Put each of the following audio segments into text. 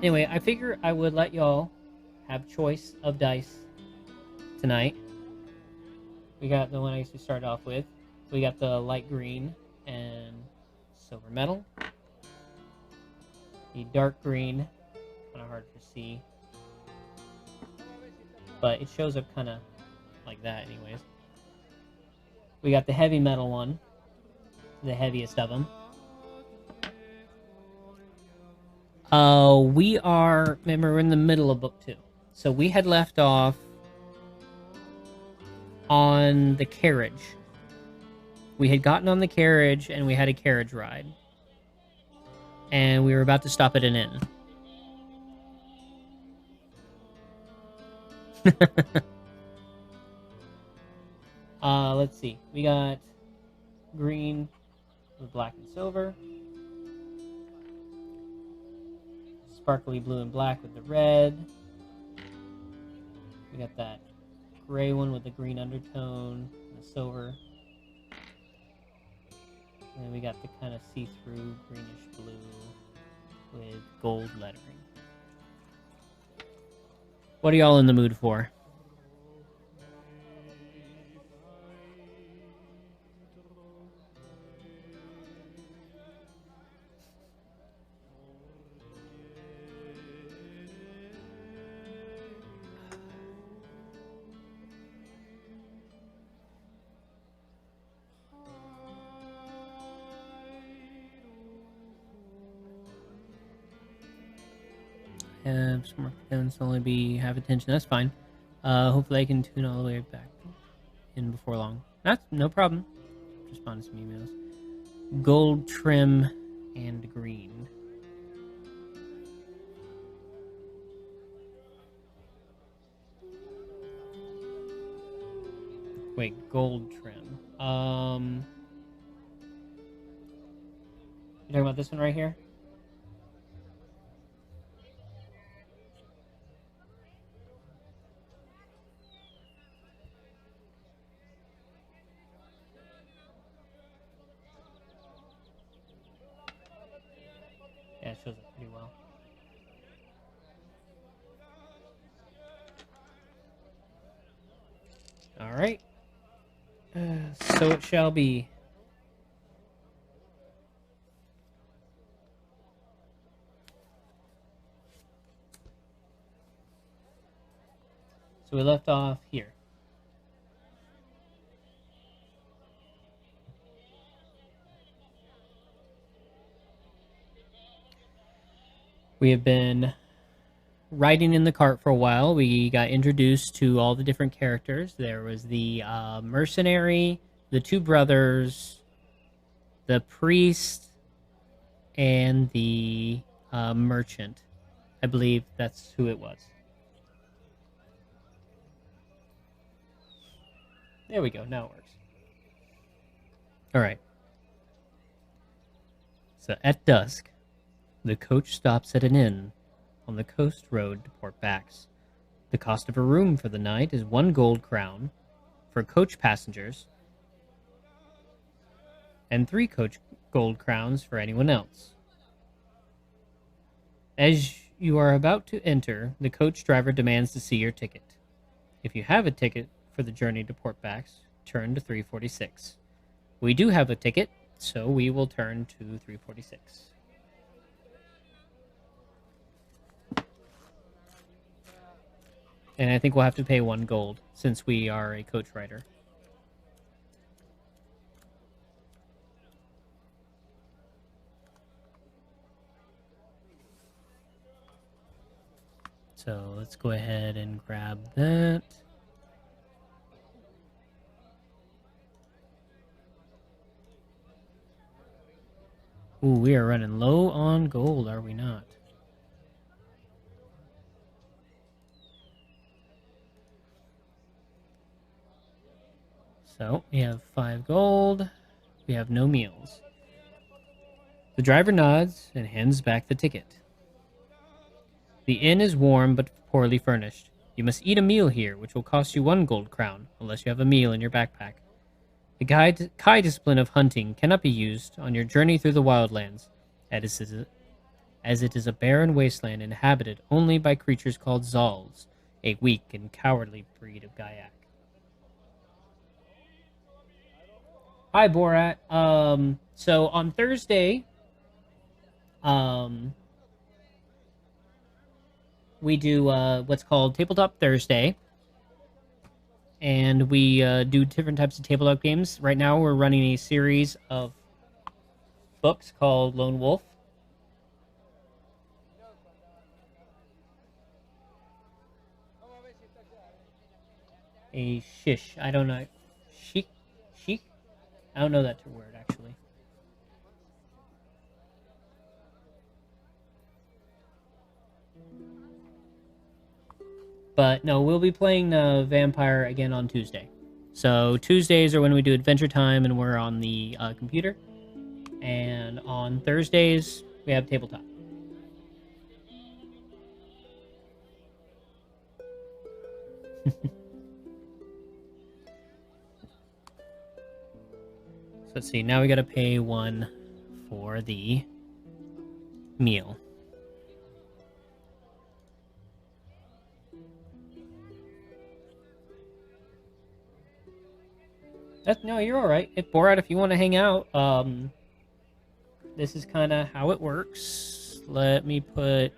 Anyway, I figure I would let y'all have choice of dice tonight. We got the one I used to start off with. We got the light green and silver metal. The dark green, kind of hard to see, but it shows up kind of like that anyways. We got the heavy metal one, the heaviest of them. Remember, we're in the middle of book 2. So we had left off on the carriage. We had gotten on the carriage and we had a carriage ride. And we were about to stop at an inn. Let's see. We got green with black and silver. Sparkly blue and black with the red. We got that gray one with the green undertone and the silver. And then we got the kind of see-through greenish blue with gold lettering. What are y'all in the mood for? Smart guns only have attention. That's fine. Hopefully I can tune all the way back in before long. That's no problem. Respond to some emails. Gold trim and green. Wait, gold trim. You talking about this one right here? Yeah, it shows up pretty well. Alright. So it shall be. So we left off here. We have been riding in the cart for a while. We got introduced to all the different characters. There was the mercenary, the two brothers, the priest, and the merchant. I believe that's who it was. There we go. Now it works. All right. So at dusk, the coach stops at an inn on the coast road to Port Bax. The cost of a room for the night is 1 gold crown for coach passengers and 3 gold crowns for anyone else. As you are about to enter, the coach driver demands to see your ticket. If you have a ticket for the journey to Port Bax, turn to 346. We do have a ticket, so we will turn to 346. And I think we'll have to pay 1 gold, since we are a coach rider. So let's go ahead and grab that. Ooh, we are running low on gold, are we not? So, we have 5 gold. We have no meals. The driver nods and hands back the ticket. The inn is warm but poorly furnished. You must eat a meal here, which will cost you 1 gold crown, unless you have a meal in your backpack. The Kai discipline of hunting cannot be used on your journey through the wildlands, as it is a barren wasteland inhabited only by creatures called Zals, a weak and cowardly breed of Gaiac. Hi, Borat. So on Thursday, um, we do what's called Tabletop Thursday, and we do different types of tabletop games. Right now, we're running a series of books called Lone Wolf. A shish. I don't know. Sheik? Sheik? I don't know that word, actually. But no, we'll be playing Vampire again on Tuesday. So Tuesdays are when we do Adventure Time, and we're on the computer. And on Thursdays, we have Tabletop. So let's see, now we gotta pay one for the meal. No, you're alright. If Borat, if you want to hang out, this is kind of how it works. Let me put...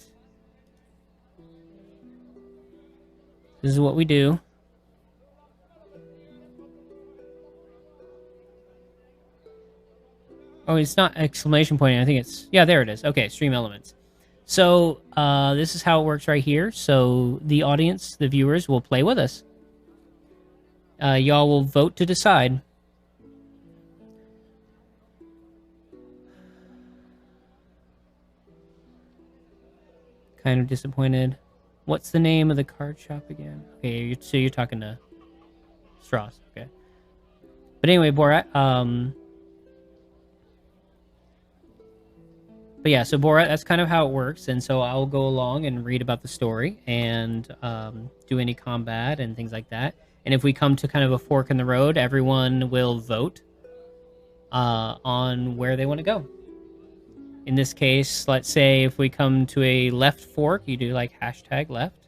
This is what we do. Oh, it's not exclamation point. I think it's... Yeah, there it is. Okay, stream elements. So, this is how it works right here. So, the audience, the viewers, will play with us. Y'all will vote to decide. Kind of disappointed. What's the name of the card shop again? Okay, so you're talking to Strauss. Okay. But anyway, Borat, but yeah, so Borat, that's kind of how it works. And so I'll go along and read about the story and do any combat and things like that. And if we come to kind of a fork in the road, everyone will vote on where they want to go. In this case, let's say if we come to a left fork, you do like hashtag left.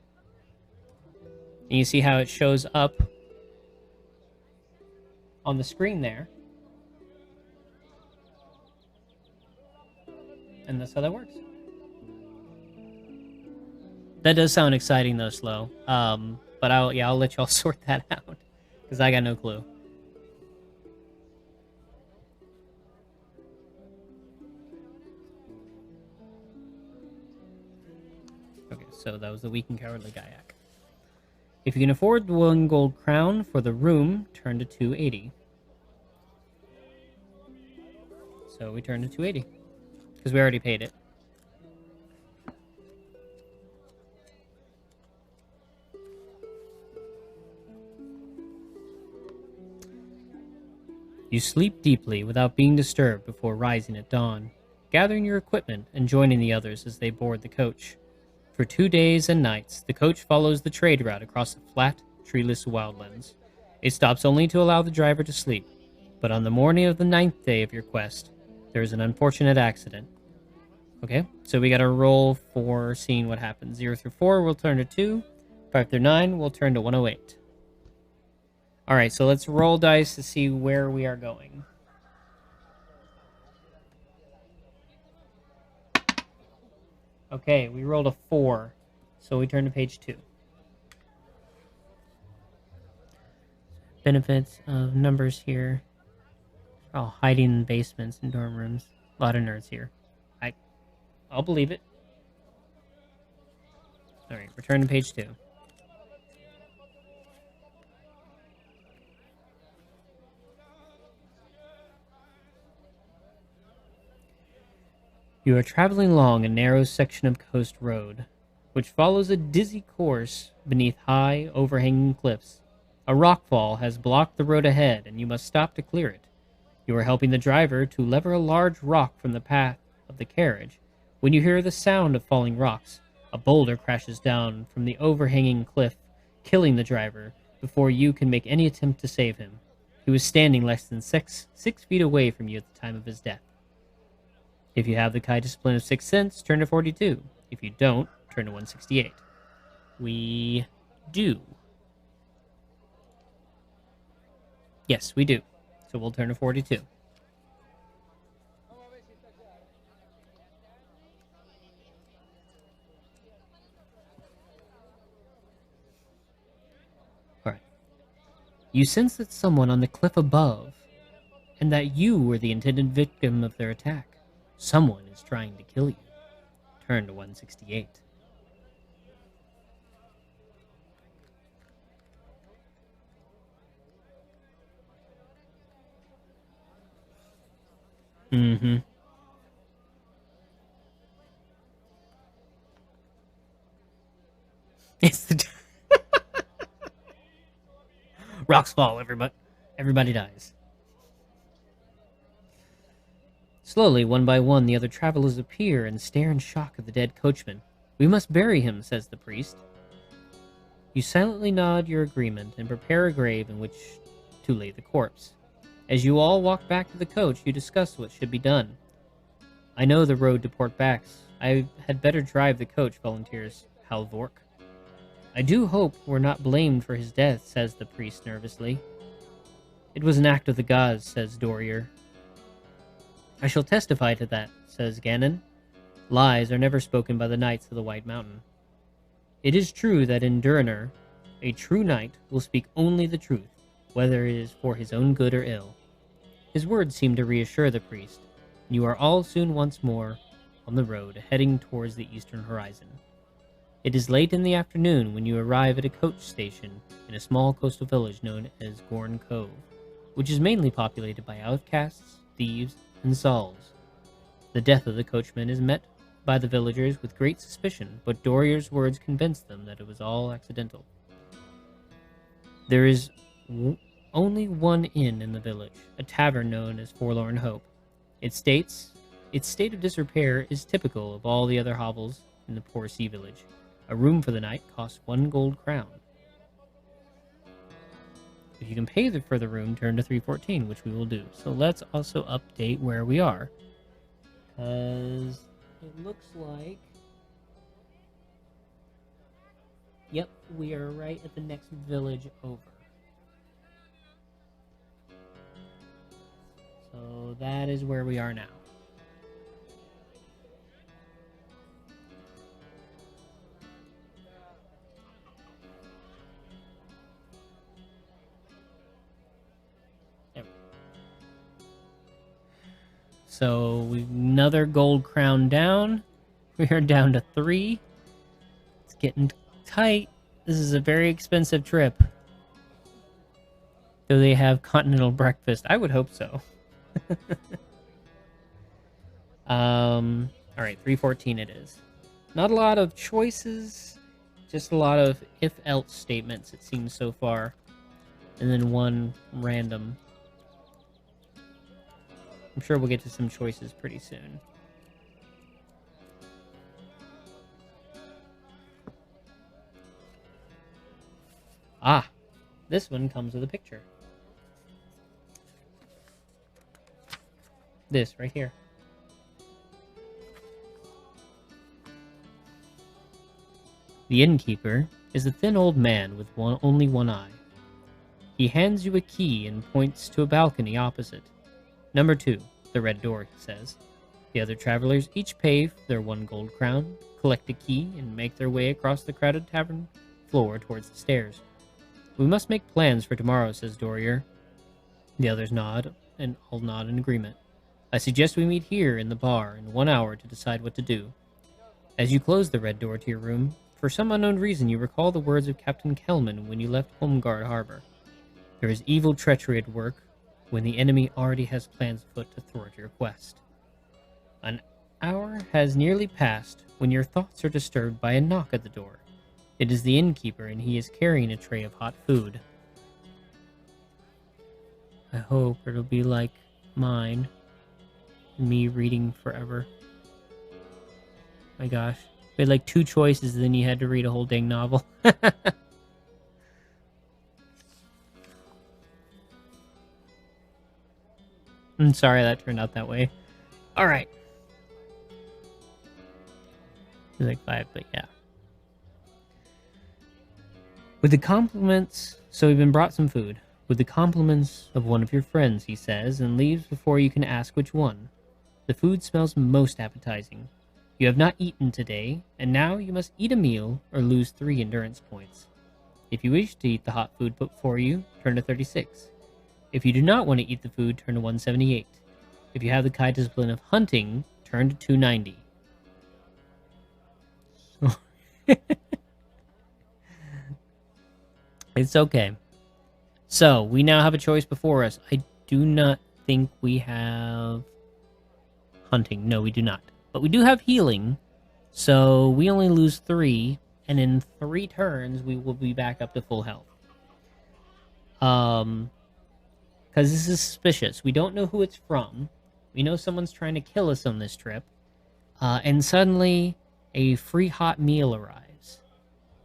And you see how it shows up on the screen there. And that's how that works. That does sound exciting though, Slow. But I'll let y'all sort that out because I got no clue. Okay, so that was the weak and cowardly Gaiac. If you can afford 1 gold crown for the room, turn to 280. So we turned to 280 because we already paid it. You sleep deeply without being disturbed before rising at dawn, gathering your equipment and joining the others as they board the coach. For 2 days and nights, the coach follows the trade route across the flat, treeless wildlands. It stops only to allow the driver to sleep, but on the morning of the 9th day of your quest, there is an unfortunate accident. Okay, so we gotta roll for seeing what happens. 0 through 4 will turn to 2, 5 through 9 will turn to 108. Alright, so let's roll dice to see where we are going. Okay, we rolled a 4, so we turn to page 2. Benefits of numbers here. Oh, hiding in basements and dorm rooms. A lot of nerds here. I'll believe it. Alright, return to page 2. You are traveling along a narrow section of coast road, which follows a dizzy course beneath high, overhanging cliffs. A rockfall has blocked the road ahead, and you must stop to clear it. You are helping the driver to lever a large rock from the path of the carriage. When you hear the sound of falling rocks, a boulder crashes down from the overhanging cliff, killing the driver before you can make any attempt to save him. He was standing less than six feet away from you at the time of his death. If you have the Kai discipline of 6 cents, turn to 42. If you don't, turn to 168. We do. Yes, we do. So we'll turn to 42. Alright. You sense that someone on the cliff above, and that you were the intended victim of their attack. Someone is trying to kill you. Turn to 168. Mm-hmm. It's the rocks fall, everybody. Everybody dies. Slowly, one by one, the other travelers appear and stare in shock at the dead coachman. We must bury him, says the priest. You silently nod your agreement and prepare a grave in which to lay the corpse. As you all walk back to the coach, you discuss what should be done. I know the road to Port Bax. I had better drive the coach, volunteers Halvork. I do hope we're not blamed for his death, says the priest nervously. It was an act of the gods, says Dorier. I shall testify to that, says Ganon. Lies are never spoken by the knights of the White Mountain. It is true that in Durinur, a true knight will speak only the truth, whether it is for his own good or ill. His words seem to reassure the priest, and you are all soon once more on the road, heading towards the eastern horizon. It is late in the afternoon when you arrive at a coach station in a small coastal village known as Gorn Cove, which is mainly populated by outcasts, thieves, and Sauls. The death of the coachman is met by the villagers with great suspicion, but Dorier's words convince them that it was all accidental. There is only one inn in the village, a tavern known as Forlorn Hope. Its state of disrepair is typical of all the other hovels in the poor sea village. A room for the night costs 1 gold crown. If you can pay for the room, turn to 314, which we will do. So let's also update where we are. Because it looks like... Yep, we are right at the next village over. So that is where we are now. So another gold crown down. We are down to 3. It's getting tight. This is a very expensive trip. Do they have continental breakfast? I would hope so. All right, 314 it is. Not a lot of choices, just a lot of if-else statements, it seems so far. And then one random. I'm sure we'll get to some choices pretty soon. Ah, this one comes with a picture. This right here. The innkeeper is a thin old man with only one eye. He hands you a key and points to a balcony opposite. Number 2, the red door, he says. The other travelers each pay their 1 gold crown, collect a key, and make their way across the crowded tavern floor towards the stairs. We must make plans for tomorrow, says Dorier. The others nod, and all nod in agreement. I suggest we meet here in the bar in 1 hour to decide what to do. As you close the red door to your room, for some unknown reason you recall the words of Captain Kelman when you left Holmgard Harbor. There is evil treachery at work when the enemy already has plans afoot to thwart your quest. An hour has nearly passed when your thoughts are disturbed by a knock at the door. It is the innkeeper, and he is carrying a tray of hot food. I hope it'll be like mine. Me reading forever. My gosh. We had like 2 choices, then you had to read a whole dang novel. I'm sorry that turned out that way. Alright. He's like 5, but yeah. With the compliments, so we've been brought some food. With the compliments of one of your friends, he says, and leaves before you can ask which one. The food smells most appetizing. You have not eaten today, and now you must eat a meal or lose 3 endurance points. If you wish to eat the hot food put before you, turn to 36. If you do not want to eat the food, turn to 178. If you have the Kai discipline of hunting, turn to 290. It's okay. So, we now have a choice before us. I do not think we have hunting. No, we do not. But we do have healing. So, we only lose 3. And in 3 turns, we will be back up to full health. Because this is suspicious. We don't know who it's from. We know someone's trying to kill us on this trip. And suddenly, a free hot meal arrives.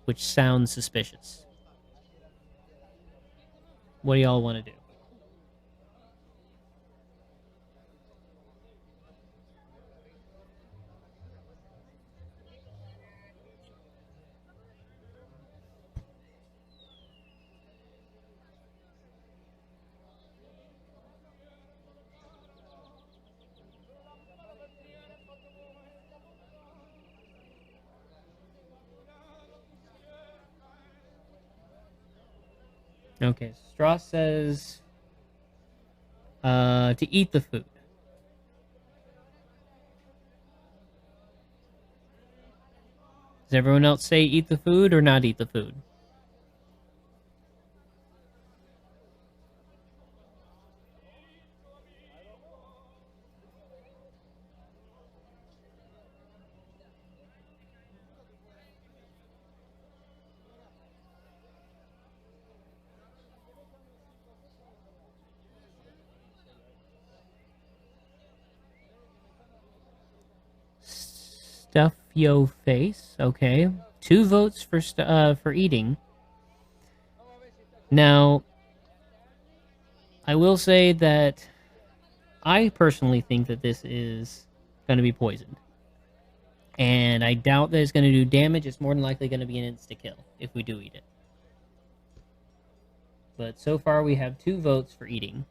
Which sounds suspicious. What do y'all want to do? Okay, Straw says to eat the food. Does everyone else say eat the food or not eat the food? Stuff yo face. Okay, 2 votes for eating. Now, I will say that I personally think that this is going to be poisoned. And I doubt that it's going to do damage. It's more than likely going to be an insta-kill if we do eat it. But so far we have 2 votes for eating.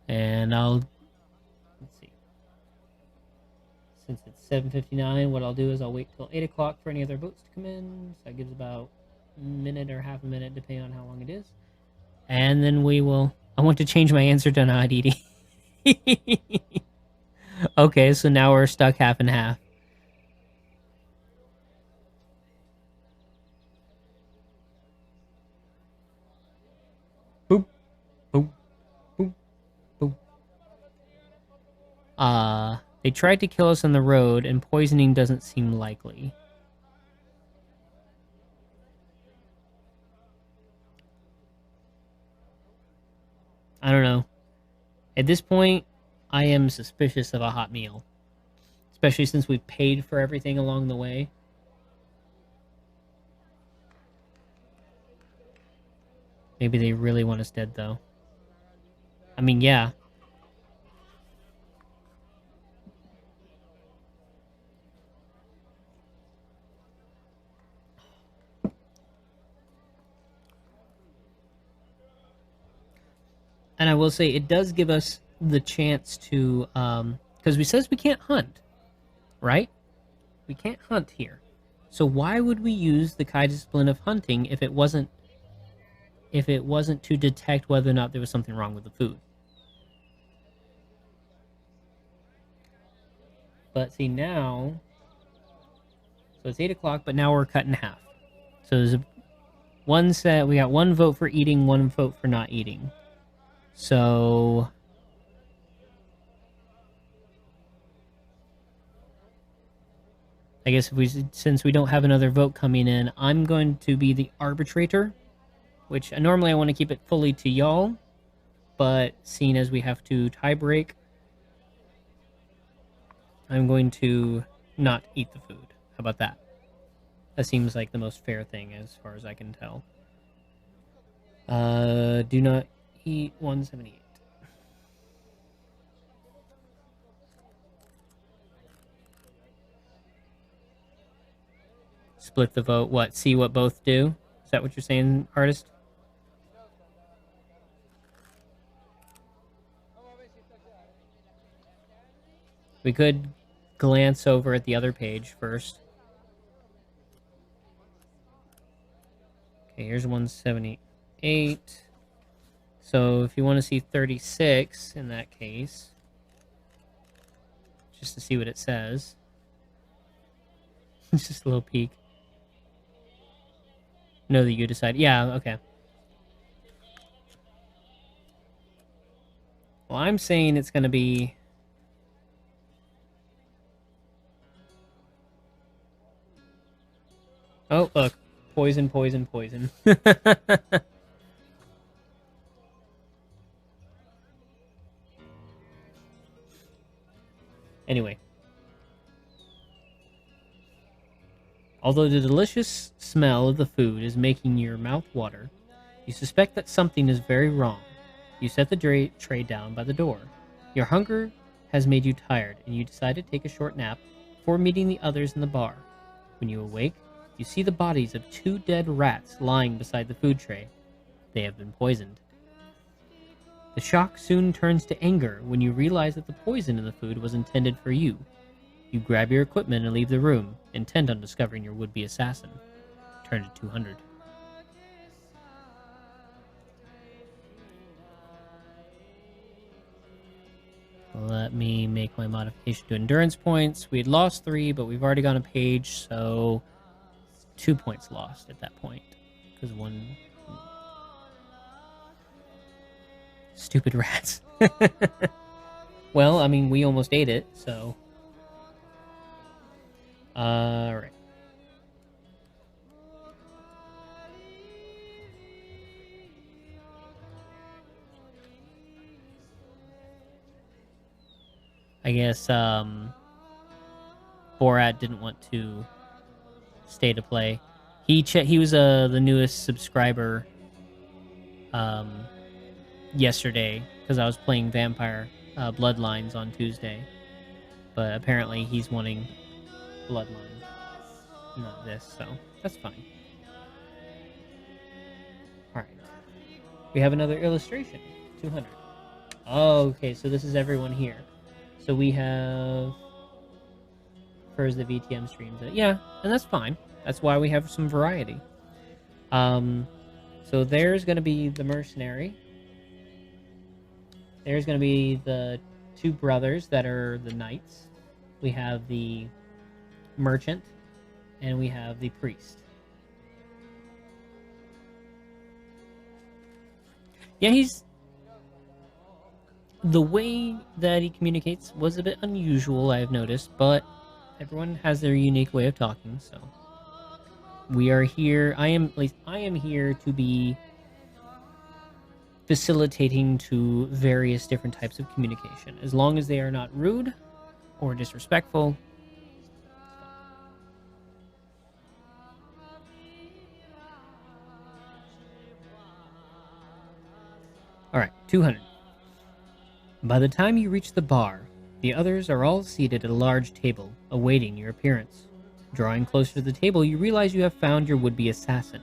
And let's see. Since it's 7:59, what I'll do is I'll wait till 8 o'clock for any other votes to come in. So that gives about a minute or half a minute, depending on how long it is. And then we will... I want to change my answer to not eating. Okay, so now we're stuck half and half. Boop, boop, boop, boop. They tried to kill us on the road, and poisoning doesn't seem likely. I don't know. At this point, I am suspicious of a hot meal. Especially since we've paid for everything along the way. Maybe they really want us dead, though. I mean, yeah. And I will say, it does give us the chance to... because we says we can't hunt. Right? We can't hunt here. So why would we use the Kai discipline of hunting if it wasn't to detect whether or not there was something wrong with the food? But see now, so it's 8 o'clock, but now we're cut in half. So there's one set. We got 1 vote for eating, 1 vote for not eating. So I guess since we don't have another vote coming in, I'm going to be the arbitrator, which normally I want to keep it fully to y'all, but seeing as we have to tie break, I'm going to not eat the food. How about that? That seems like the most fair thing as far as I can tell. Do not eat 178. Split the vote. What? See what both do? Is that what you're saying, artist? We could glance over at the other page first. Okay, here's 178. So if you want to see 36 in that case, just to see what it says. Just a little peek. Know that you decide. Yeah, okay. Well, I'm saying it's going to be... Oh, look. Poison, poison, poison. Anyway. Although the delicious smell of the food is making your mouth water, you suspect that something is very wrong. You set the tray down by the door. Your hunger has made you tired, and you decide to take a short nap before meeting the others in the bar. When you awake, you see the bodies of 2 dead rats lying beside the food tray. They have been poisoned. The shock soon turns to anger when you realize that the poison in the food was intended for you. You grab your equipment and leave the room, intent on discovering your would-be assassin. Turn to 200. Let me make my modification to endurance points. We had lost 3, but we've already gone a page, so 2 points lost at that point. Because 1... Stupid rats. Well, I mean, we almost ate it, so... Alright. I guess, Borat didn't want to stay to play. He was the newest subscriber yesterday because I was playing Vampire Bloodlines on Tuesday, but apparently he's wanting Bloodlines, not this, so that's fine. All right, we have another illustration. 200. Oh, okay, so this is everyone here. So we have prefers the VTM streams. Yeah, and that's fine. That's why we have some variety. So there's going to be the mercenary. There's going to be the 2 brothers that are the knights. We have the merchant, and we have the priest. Yeah, the way that he communicates was a bit unusual, I've noticed, but everyone has their unique way of talking, so we are here. I am here to be facilitating to various different types of communication, as long as they are not rude or disrespectful. All right, 200. By the time you reach the bar, the others are all seated at a large table, awaiting your appearance. Drawing closer to the table, you realize you have found your would-be assassin.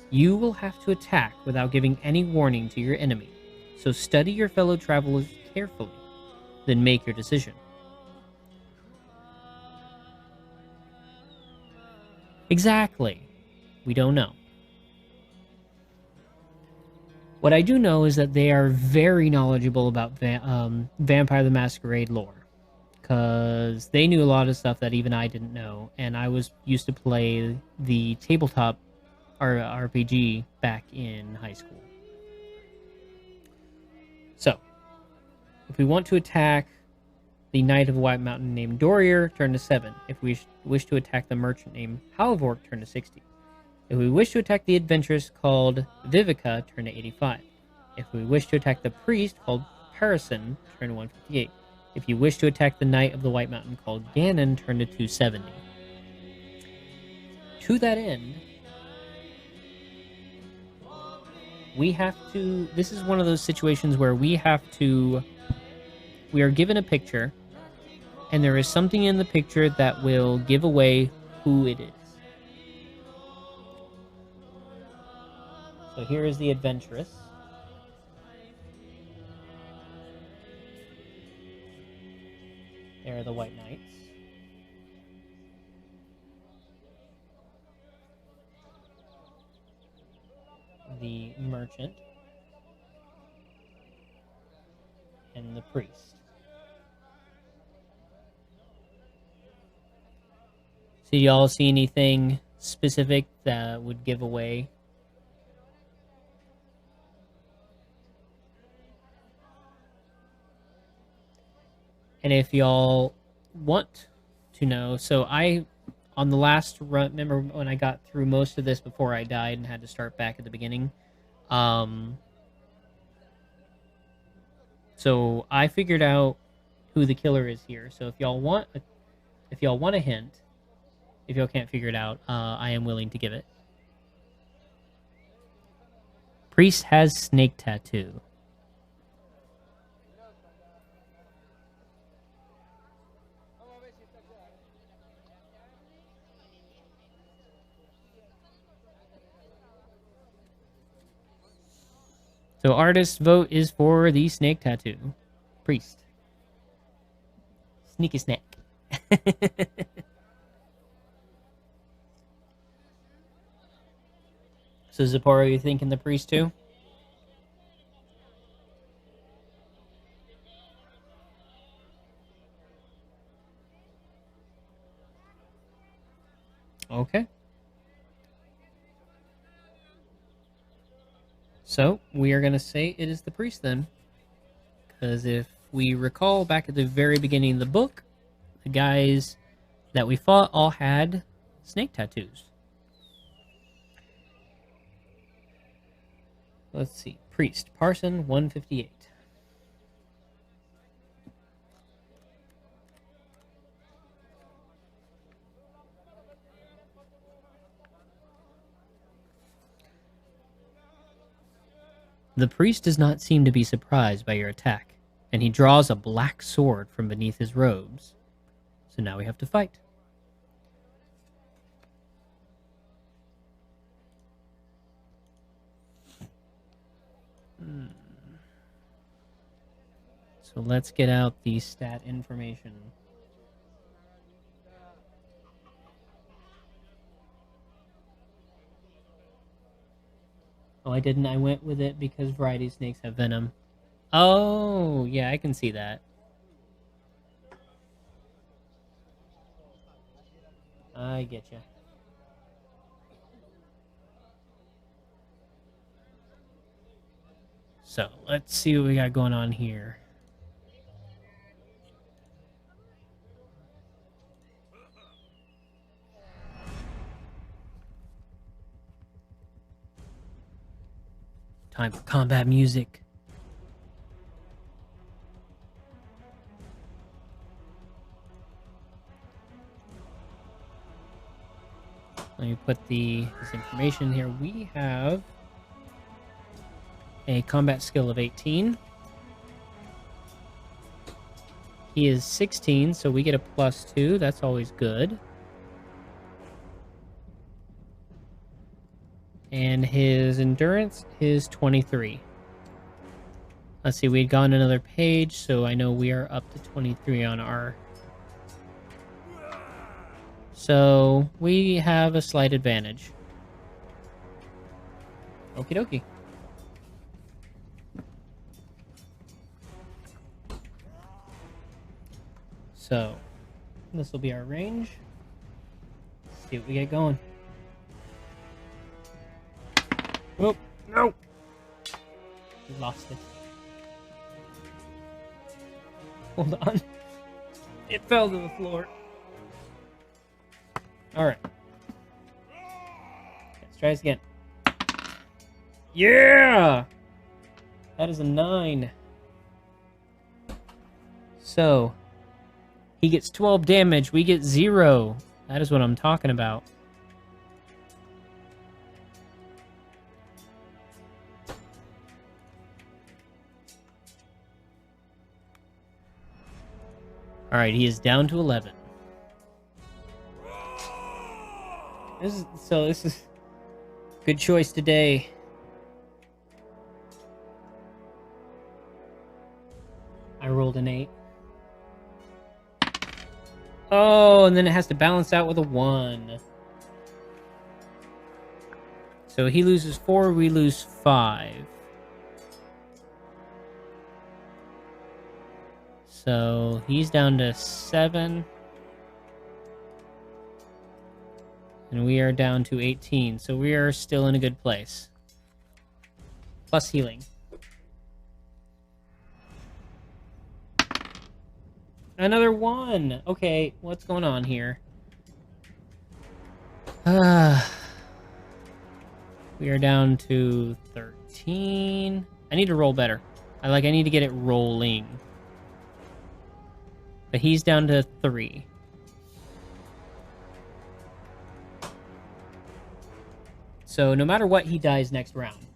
You will have to attack without giving any warning to your enemy, so study your fellow travelers carefully, then make your decision. Exactly. We don't know. What I do know is that they are very knowledgeable about Vampire the Masquerade lore, because they knew a lot of stuff that even I didn't know, and I was used to play the tabletop RPG back in high school. So, if we want to attack the Knight of White Mountain named Dorier, turn to 7. If we wish to attack the merchant named Halvork, turn to 60. If we wish to attack the adventuress called Vivica, turn to 85. If we wish to attack the priest called Parison, turn to 158. If you wish to attack the Knight of the White Mountain called Ganon, turn to 270. to that end, we have to... This is one of those situations where we are given a picture, and there is something in the picture that will give away who it is. So here is the adventuress. There are the white knights. The merchant. And the priest. So y'all see anything specific that would give away? And if y'all want to know, so on the last run, remember when I got through most of this before I died and had to start back at the beginning? So I figured out who the killer is here. So if y'all want a hint, if y'all can't figure it out, I am willing to give it. Priest has snake tattoo. So artist's vote is for the snake tattoo. Priest. Sneaky snake. So Zipporah, you thinking the priest too? Okay. So we are going to say it is the priest then. Because if we recall back at the very beginning of the book, the guys that we fought all had snake tattoos. Let's see. Priest. Parson, 158. The priest does not seem to be surprised by your attack, and he draws a black sword from beneath his robes. So now we have to fight. So let's get out the stat information. Oh, I didn't. I went with it because variety snakes have venom. Oh, yeah, I can see that. I get you. So, let's see what we got going on here. Time for combat music. Let me put this information here. We have a combat skill of 18. He is 16, so we get a +2. That's always good. And his endurance is 23. Let's see, we'd gone another page, so I know we are up to 23 on our... So, we have a slight advantage. Okie dokie. So, this will be our range. Let's see what we get going. Oh, no! We lost it. Hold on. It fell to the floor. Alright. Let's try this again. Yeah! That is a 9. So, he gets 12 damage. We get 0. That is what I'm talking about. All right, he is down to 11. This is good choice today. I rolled an 8. Oh, and then it has to balance out with a 1. So he loses 4, we lose 5. So he's down to 7. And we are down to 18. So we are still in a good place. Plus healing. Another 1. Okay, what's going on here? We are down to 13. I need to roll better. I need to get it rolling. But he's down to 3. So no matter what, he dies next round.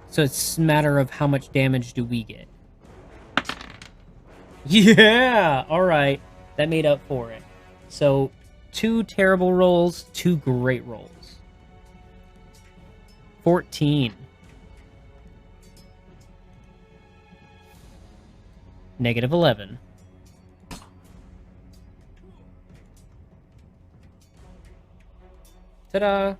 So it's a matter of how much damage do we get. Yeah! Alright. That made up for it. So 2 terrible rolls, 2 great rolls. 14. Negative 11. Ta-da!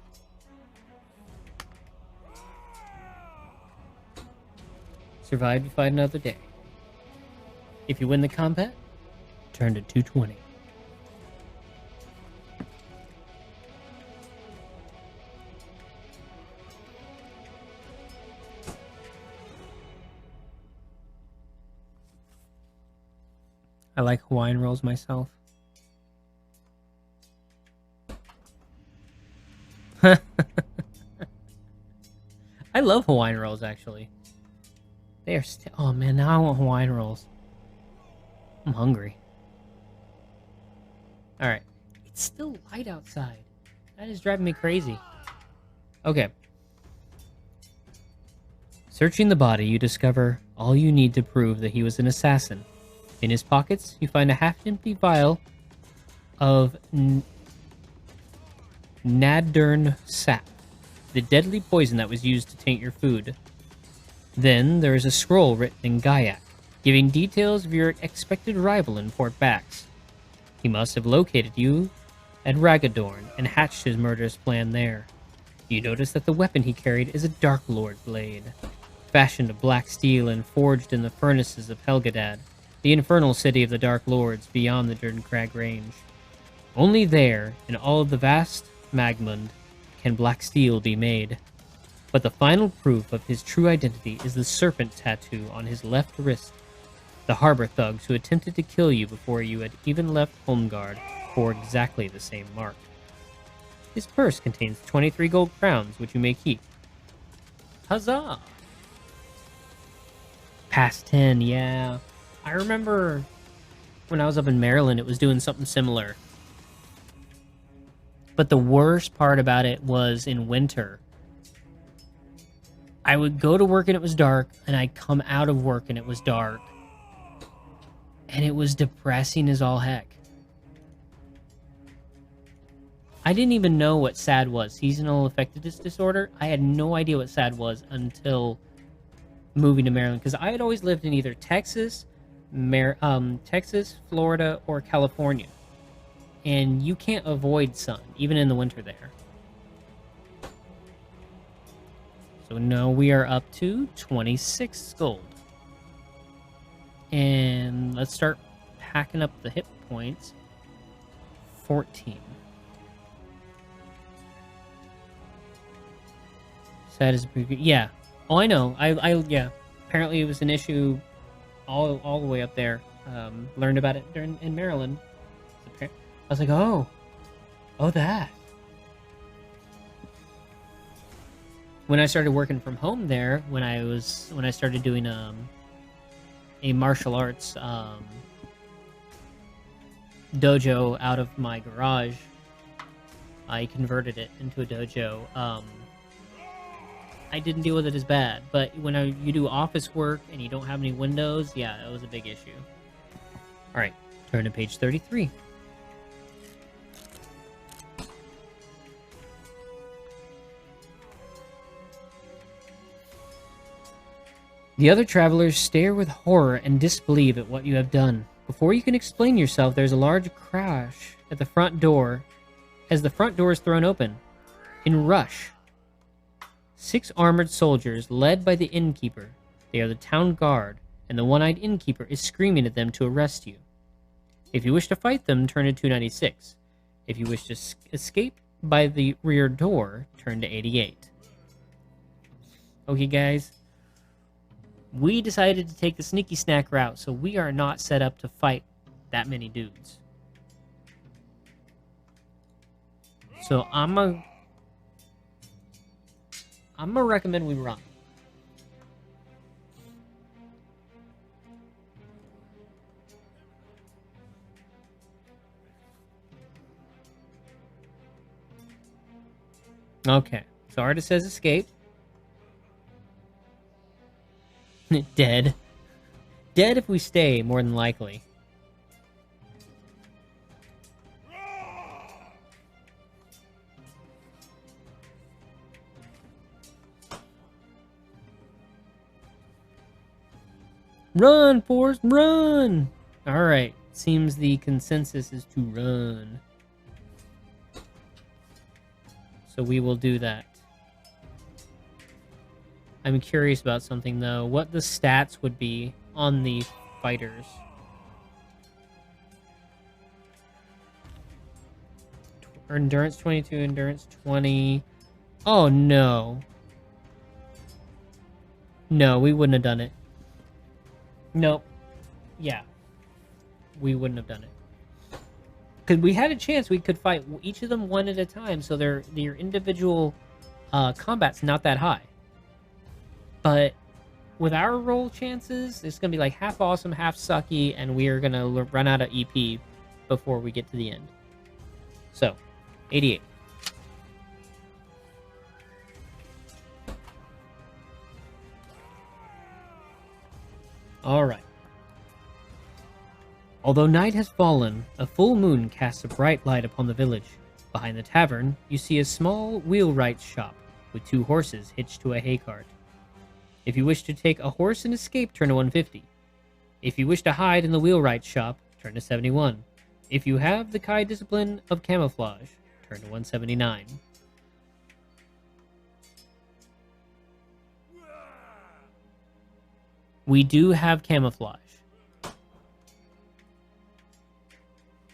Survive to fight another day. If you win the combat, turn to 220. I like Hawaiian rolls myself. I love Hawaiian rolls, actually. They are still... Oh, man, now I want Hawaiian rolls. I'm hungry. Alright. It's still light outside. That is driving me crazy. Okay. Searching the body, you discover all you need to prove that he was an assassin. In his pockets, you find a half-empty vial of Nadern sap, the deadly poison that was used to taint your food. Then there is a scroll written in Gaiac, giving details of your expected arrival in Port Bax. He must have located you at Ragadorn and hatched his murderous plan there. You notice that the weapon he carried is a Dark Lord blade, fashioned of black steel and forged in the furnaces of Helgadad, the infernal city of the Dark Lords beyond the Durncrag Range. Only there, in all of the vast Magmund, can black steel be made. But the final proof of his true identity is the serpent tattoo on his left wrist. The harbor thugs who attempted to kill you before you had even left Holmgard bore exactly the same mark. His purse contains 23 gold crowns, which you may keep. Huzzah! Past 10, yeah. I remember when I was up in Maryland, it was doing something similar. But the worst part about it was in winter. I would go to work and it was dark, and I'd come out of work and it was dark. And it was depressing as all heck. I didn't even know what SAD was, seasonal affective disorder. I had no idea what SAD was until moving to Maryland, because I had always lived in either Texas, Florida, or California. And you can't avoid sun, even in the winter there. So now we are up to 26 gold. And let's start packing up the hit points. 14. So that is pretty good. Yeah. Oh, I know. Yeah. Apparently it was an issue all the way up there. Learned about it in I was like, oh, that. When I started working from home there, when I started doing a martial arts dojo out of my garage, I converted it into a dojo. I didn't deal with it as bad, but when you do office work and you don't have any windows, yeah, it was a big issue. Alright, turn to page 33. The other travelers stare with horror and disbelief at what you have done. Before you can explain yourself, there's a large crash at the front door as the front door is thrown open. In rush, 6 armored soldiers led by the innkeeper. They are the town guard, and the one-eyed innkeeper is screaming at them to arrest you. If you wish to fight them, turn to 296. If you wish to escape by the rear door, turn to 88. Okay, guys. We decided to take the sneaky snack route, so we are not set up to fight that many dudes. So I'm gonna recommend we run. Okay, so artist says escape. Dead. Dead if we stay, more than likely. Run, Forrest, run! Alright, seems the consensus is to run. So we will do that. I'm curious about something, though. What the stats would be on the fighters. Endurance 22, endurance 20. Oh, no. No, we wouldn't have done it. Nope. Yeah. We wouldn't have done it. Because we had a chance we could fight each of them one at a time, so their individual combat's not that high. But with our roll chances, it's going to be like half awesome, half sucky, and we are going to run out of EP before we get to the end. So, 88. Alright. Although night has fallen, a full moon casts a bright light upon the village. Behind the tavern, you see a small wheelwright's shop with 2 horses hitched to a hay cart. If you wish to take a horse and escape, turn to 150. If you wish to hide in the wheelwright's shop, turn to 71. If you have the Kai discipline of camouflage, turn to 179. We do have camouflage.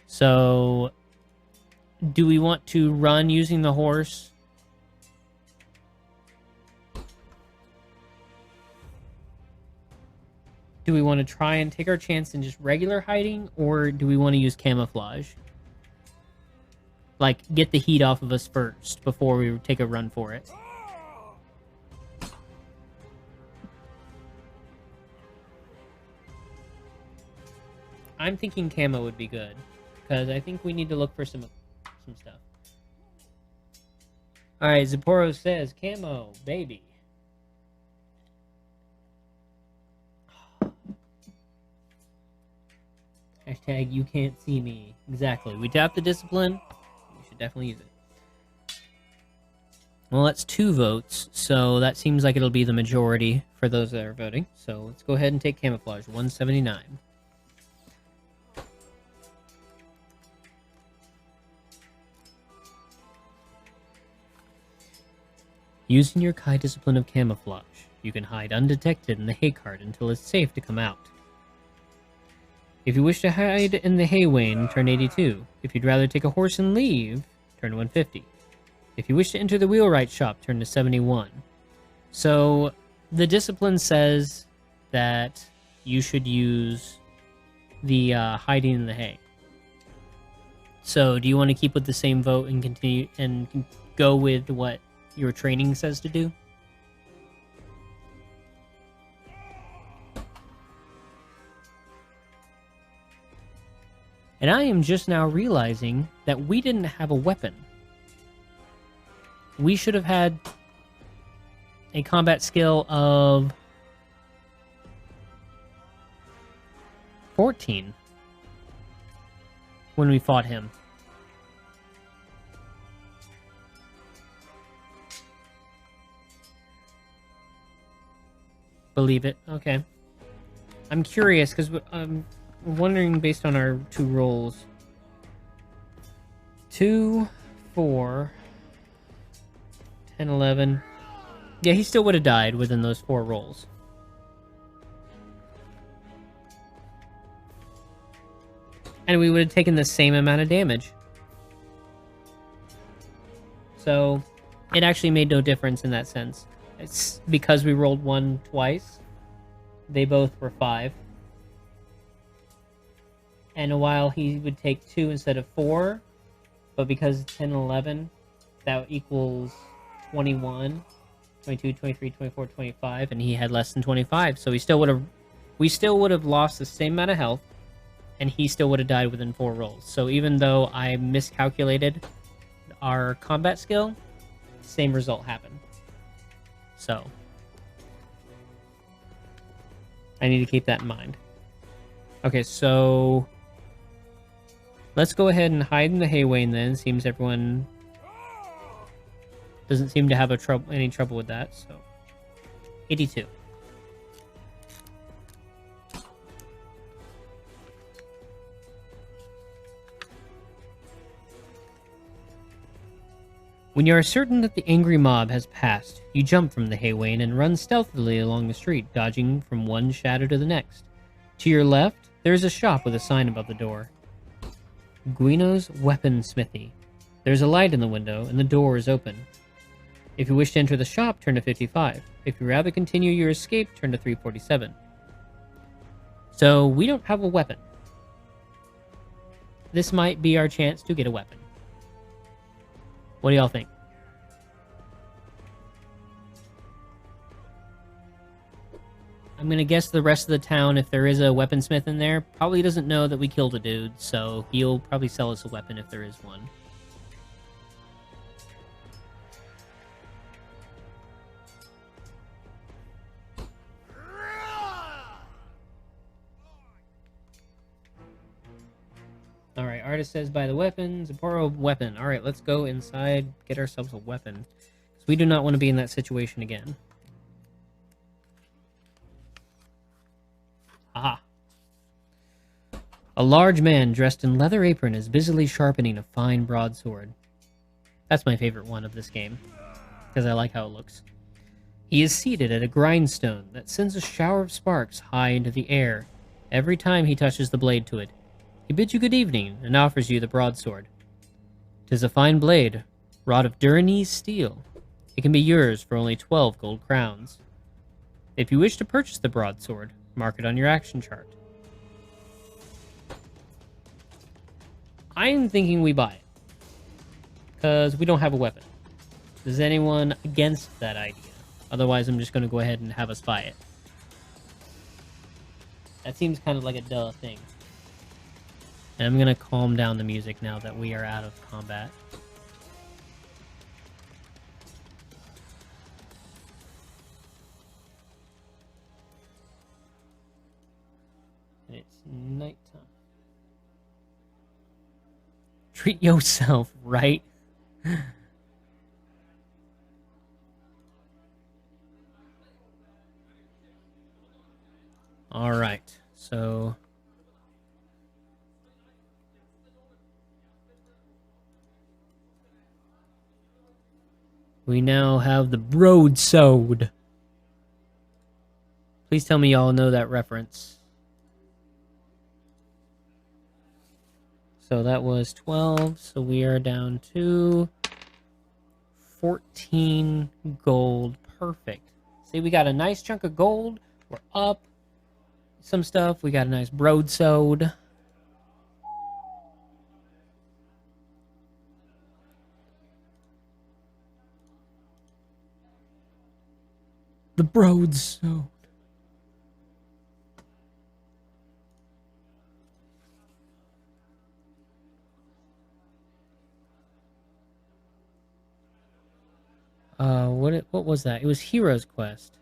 So, do we want to run using the horse? Do we want to try and take our chance in just regular hiding, or do we want to use camouflage? Like, get the heat off of us first before we take a run for it. I'm thinking camo would be good, because I think we need to look for some stuff. Alright, Zapporo says, camo, baby. Hashtag you can't see me. Exactly. We tap the discipline. We should definitely use it. Well, that's 2 votes, so that seems like it'll be the majority for those that are voting. So let's go ahead and take camouflage. 179. Using your Kai discipline of camouflage, you can hide undetected in the hay cart until it's safe to come out. If you wish to hide in the hay wain, turn 82. If you'd rather take a horse and leave, turn to 150. If you wish to enter the wheelwright shop, turn to 71. So, the discipline says that you should use the hiding in the hay. So, do you want to keep with the same vote and continue and go with what your training says to do? And I am just now realizing that we didn't have a weapon. We should have had a combat skill of 14. when we fought him. Believe it. Okay. I'm curious because I'm wondering based on our 2 rolls. 2, 4, 10, 11. Yeah, he still would have died within those 4 rolls. And we would have taken the same amount of damage. So, it actually made no difference in that sense. It's because we rolled 1 twice. They both were 5. And while he would take 2 instead of 4, but because 10 and 11, that equals 21, 22, 23, 24, 25, and he had less than 25. So we still would have lost the same amount of health, and he still would have died within 4 rolls. So even though I miscalculated our combat skill, same result happened. So I need to keep that in mind. Okay, so let's go ahead and hide in the haywain then. Seems everyone doesn't seem to have any trouble with that, so 82. When you are certain that the angry mob has passed, you jump from the haywain and run stealthily along the street, dodging from one shadow to the next. To your left, there is a shop with a sign above the door. Guino's Weapon Smithy. There's a light in the window, and the door is open. If you wish to enter the shop, turn to 55. If you rather continue your escape, turn to 347. So, we don't have a weapon. This might be our chance to get a weapon. What do y'all think? I'm gonna guess the rest of the town, if there is a weaponsmith in there, probably doesn't know that we killed a dude, so he'll probably sell us a weapon if there is one. Alright, artist says buy the weapons, borrow a weapon. Alright, let's go inside, get ourselves a weapon. Because we do not want to be in that situation again. Aha. A large man dressed in leather apron is busily sharpening a fine broadsword. That's my favorite one of this game, because I like how it looks. He is seated at a grindstone that sends a shower of sparks high into the air every time he touches the blade to it. He bids you good evening and offers you the broadsword. 'Tis a fine blade, wrought of Duranese steel. It can be yours for only 12 gold crowns. If you wish to purchase the broadsword, mark it on your action chart. I'm thinking we buy it, because we don't have a weapon. Is anyone against that idea? Otherwise, I'm just going to go ahead and have us buy it. That seems kind of like a duh thing. And I'm going to calm down the music now that we are out of combat. It's nighttime. Treat yourself, right? Alright, so... we now have the broadsword. Please tell me y'all know that reference. So that was 12, so we are down to 14 gold. Perfect. See, we got a nice chunk of gold. We're up some stuff. We got a nice broadsword. The broadsword. What was that? It was Hero's Quest.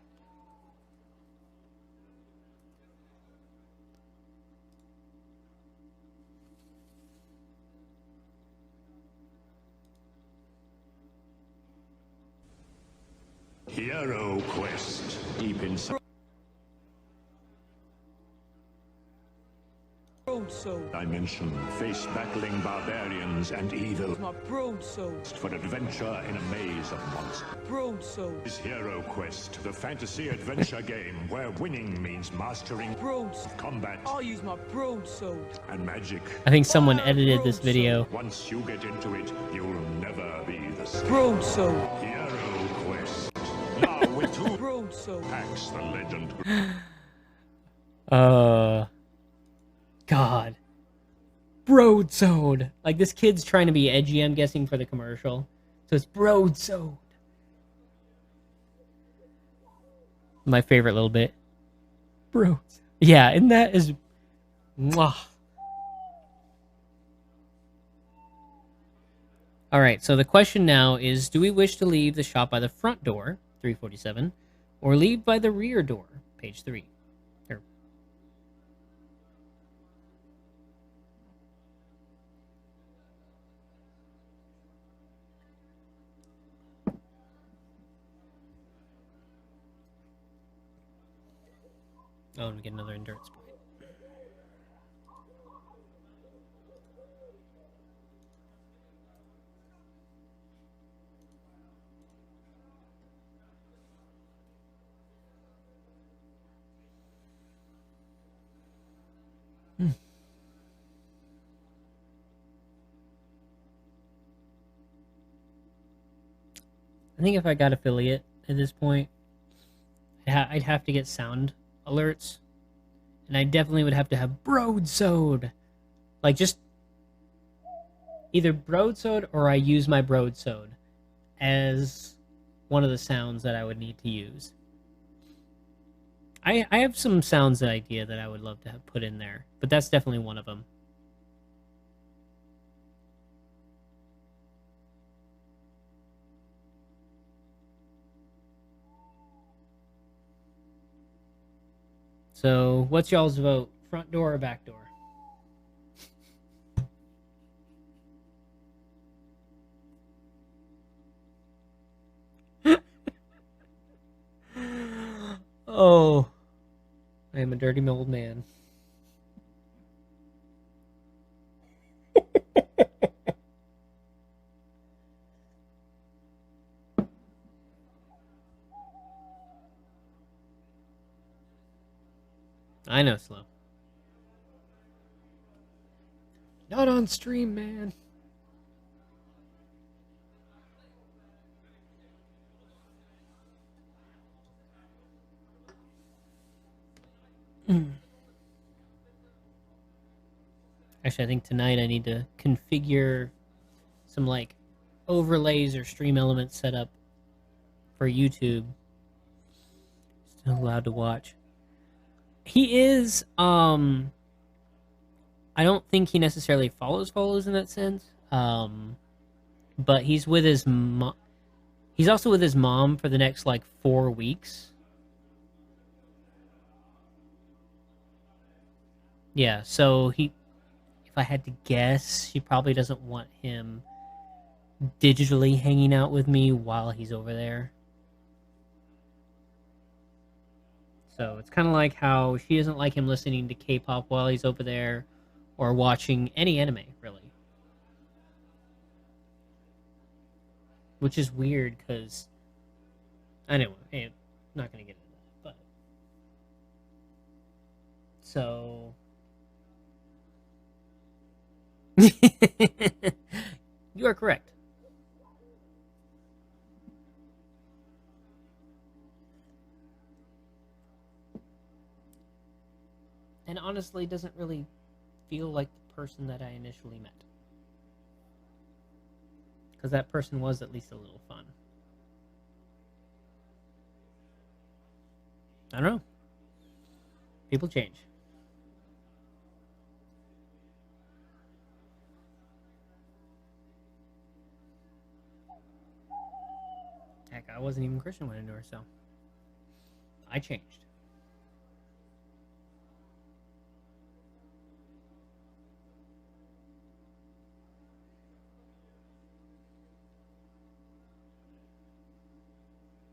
Hero quest. Deep inside. Dimension, face battling barbarians and evil. My broadsword. For adventure in a maze of monsters. Broadsword. Is Hero Quest, the fantasy adventure game where winning means mastering Broadsword. combat. I'll use my broadsword. And magic. I think someone edited this video. Once you get into it, you'll never be the same. Broadsword. Hero Quest. Now with 2 Broadsword. packs, the legend. God. Broadsword. Like, this kid's trying to be edgy, I'm guessing, for the commercial. So it's broadsword. My favorite little bit. Broads. Yeah, and that is... Mwah. Alright, so the question now is, do we wish to leave the shop by the front door, 347, or leave by the rear door, page 3? Oh, and we get another endurance point. I think if I got affiliate at this point, I'd have to get sound alerts, and I definitely would have to have broadsword. Like, just either broadsword or I use my broadsword as one of the sounds that I would need to use. I have some sounds idea that I would love to have put in there, but that's definitely one of them. So, what's y'all's vote? Front door or back door? Oh, I am a dirty old man. I know, Slow. Not on stream, man. Actually, I think tonight I need to configure some, like, overlays or stream elements set up for YouTube. Still allowed to watch. He is, I don't think he necessarily follows in that sense. But he's with his mom. He's also with his mom for the next, like, 4 weeks. Yeah, so if I had to guess, she probably doesn't want him digitally hanging out with me while he's over there. So it's kind of like how she doesn't like him listening to K-pop while he's over there, or watching any anime, really. Which is weird, because... Anyway, I'm not going to get into that, but... So... You are correct. And honestly, doesn't really feel like the person that I initially met. Because that person was at least a little fun. I don't know. People change. Heck, I wasn't even Christian when I knew her, so I changed.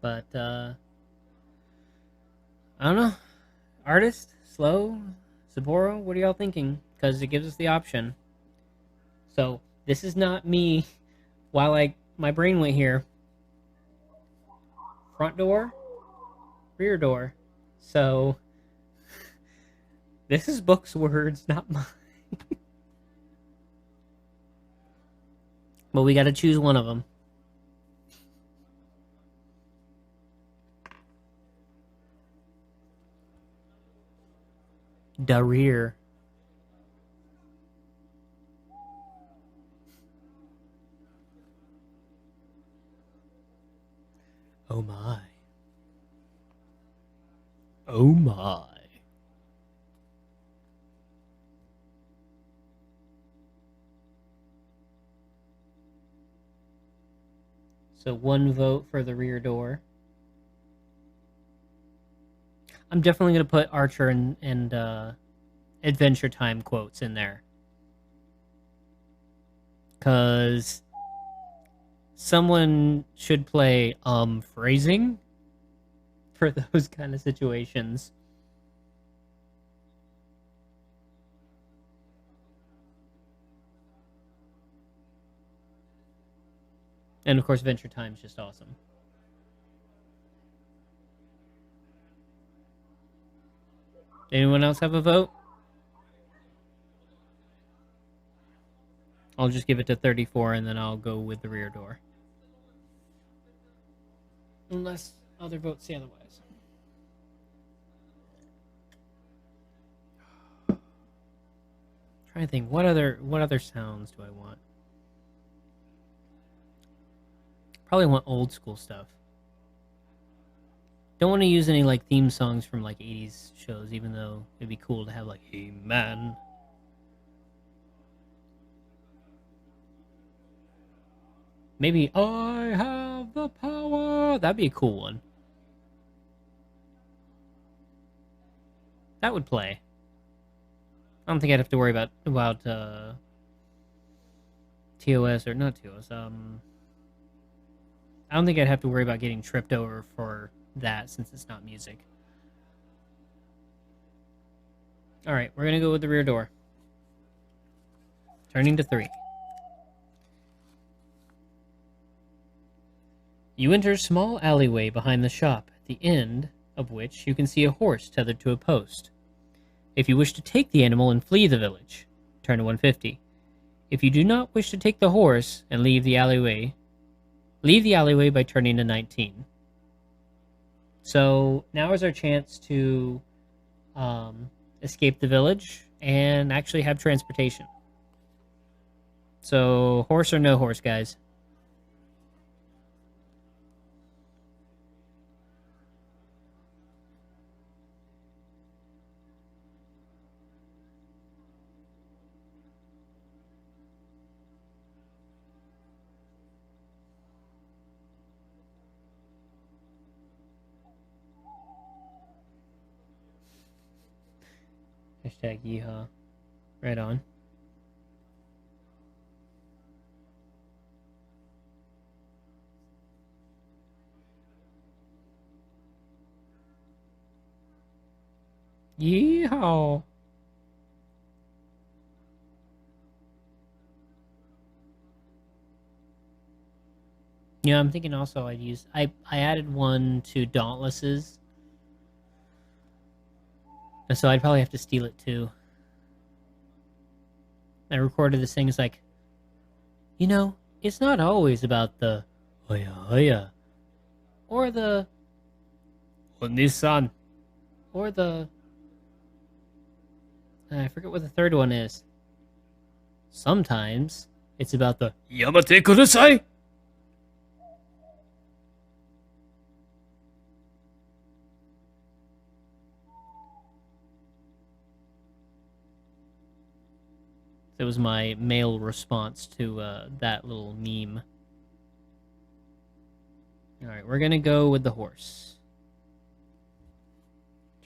But I don't know. Artist, slow, Sapporo, what are y'all thinking? Because it gives us the option. So this is not me. While my brain went here. Front door, rear door. So this is Book's words, not mine. But we got to choose one of them. The rear. Oh my. Oh my. So one vote for the rear door. I'm definitely going to put Archer and Adventure Time quotes in there. Because someone should play phrasing for those kind of situations. And of course, Adventure Time is just awesome. Anyone else have a vote? I'll just give it to 34 and then I'll go with the rear door. Unless other votes say otherwise. Trying to think, what other sounds do I want? Probably want old school stuff. Don't want to use any like theme songs from like 80s shows, even though it'd be cool to have like "Hey Man." Maybe "I Have the Power." That'd be a cool one. That would play. I don't think I'd have to worry about TOS or not TOS. I don't think I'd have to worry about getting tripped over for that since it's not music. All right, we're gonna go with the rear door. Turning to 3. You enter a small alleyway behind the shop, at the end of which you can see a horse tethered to a post. If you wish to take the animal and flee the village, turn to 150. If you do not wish to take the horse and leave the alleyway by turning to 19. So now is our chance to escape the village and actually have transportation. So horse or no horse, guys? Hashtag yeehaw. Right on. Yeehaw. Yeah, I'm thinking also I added one to Dauntless's. So I'd probably have to steal it too. I recorded this thing. It's like, it's not always about the hoya hoya or the Nissan or the I forget what the third one is. Sometimes it's about the Yamate Kudasai. It was my male response to that little meme. All right, we're going to go with the horse.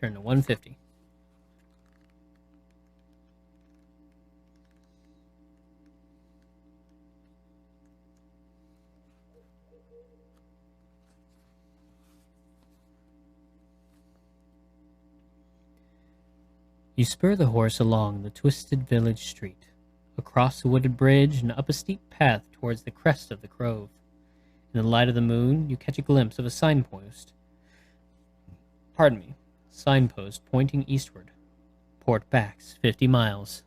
Turn to 150. You spur the horse along the twisted village street, across a wooded bridge and up a steep path towards the crest of the Grove. In the light of the moon, you catch a glimpse of a signpost pointing eastward. Port Bax, 50 miles.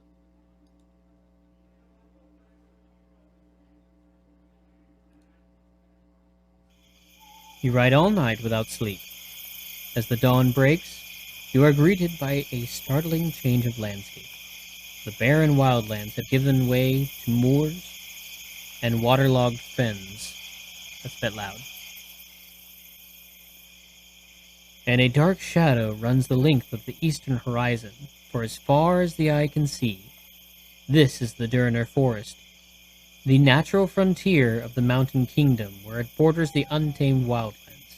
You ride all night without sleep. As the dawn breaks, you are greeted by a startling change of landscape. The barren wildlands have given way to moors and waterlogged fens. That's a bit loud. And a dark shadow runs the length of the eastern horizon, for as far as the eye can see. This is the Durner Forest, the natural frontier of the mountain kingdom where it borders the untamed wildlands,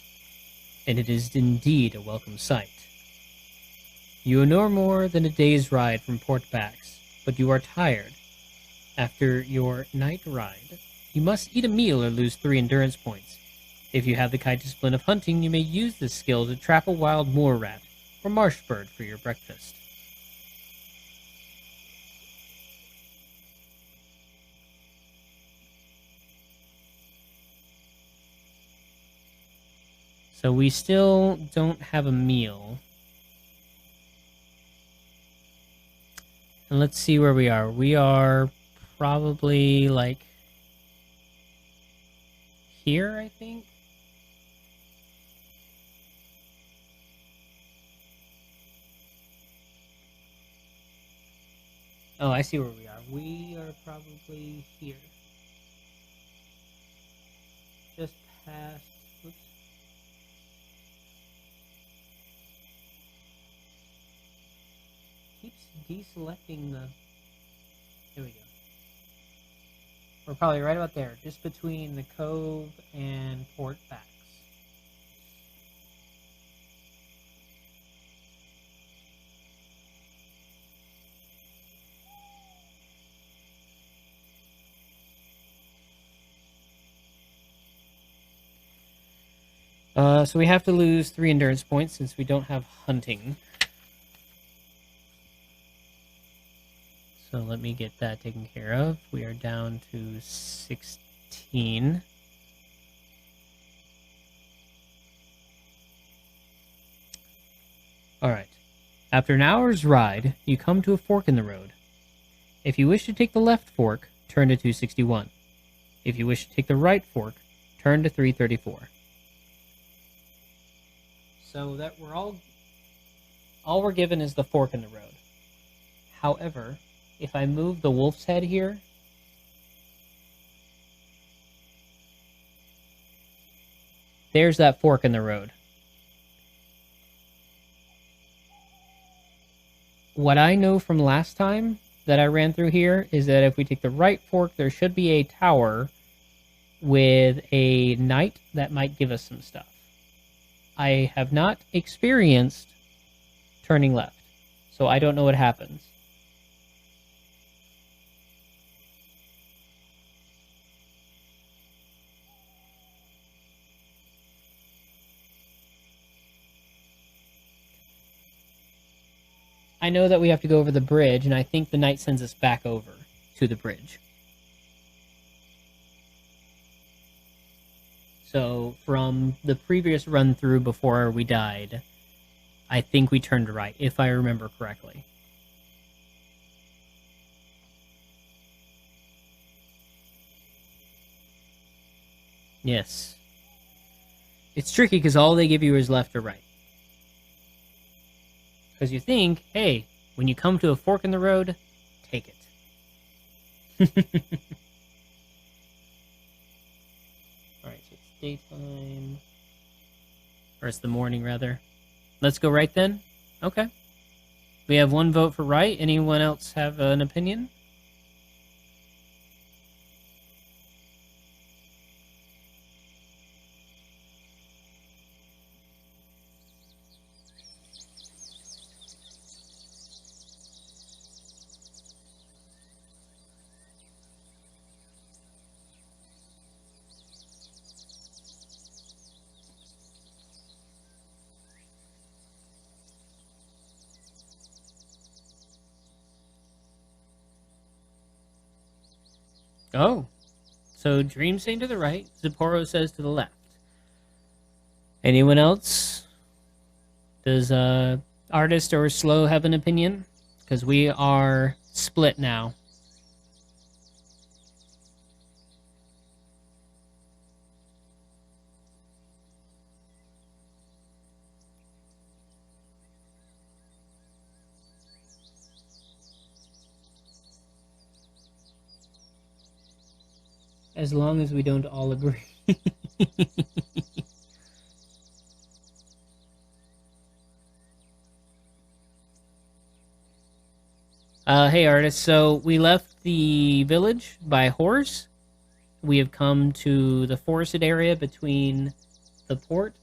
and it is indeed a welcome sight. You are no more than a day's ride from Port Bax, but you are tired. After your night ride, you must eat a meal or lose 3 endurance points. If you have the kind discipline of hunting, you may use this skill to trap a wild moor rat or marsh bird for your breakfast. So we still don't have a meal. And let's see where we are. We are probably like here, I think. Oh, I see where we are. We are probably here. Just past. Oops. Keeps deselecting the. There we go. We're probably right about there, just between the Cove and Port Bax. So we have to lose 3 endurance points since we don't have hunting. So let me get that taken care of. We are down to 16. Alright. After an hour's ride, you come to a fork in the road. If you wish to take the left fork, turn to 261. If you wish to take the right fork, turn to 334. So that all we're given is the fork in the road. However, if I move the wolf's head here, there's that fork in the road. What I know from last time that I ran through here is that if we take the right fork, there should be a tower with a knight that might give us some stuff. I have not experienced turning left, so I don't know what happens. I know that we have to go over the bridge, and I think the knight sends us back over to the bridge. So from the previous run through before we died, I think we turned right, if I remember correctly. Yes. It's tricky because all they give you is left or right. Because you think, hey, when you come to a fork in the road, take it. Alright, so it's daytime. Or it's the morning, rather. Let's go right then? Okay. We have 1 vote for right. Anyone else have an opinion? Oh, so Dream saying to the right, Zipporo says to the left. Anyone else? Does Artist or Slow have an opinion? Because we are split now. As long as we don't all agree. Hey, Artist. So we left the village by horse. We have come to the forested area between the port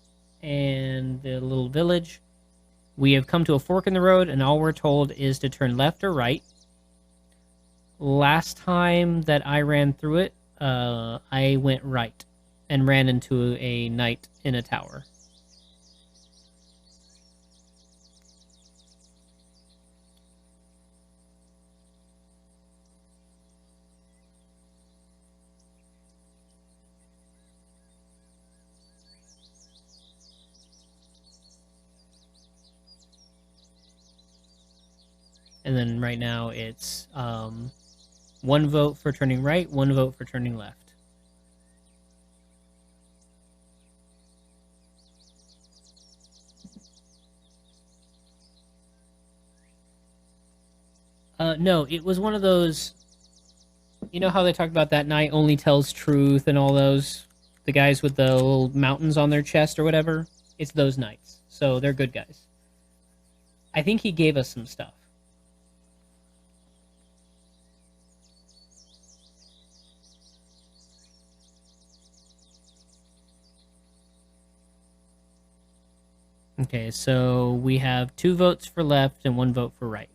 and the little village. We have come to a fork in the road, and all we're told is to turn left or right. Last time that I ran through it, I went right and ran into a knight in a tower. And then right now it's one vote for turning right, one vote for turning left. No, it was one of those. You know how they talk about that knight only tells truth and all those? The guys with the little mountains on their chest or whatever? It's those knights. So they're good guys. I think he gave us some stuff. Okay, so we have 2 votes for left and 1 vote for right.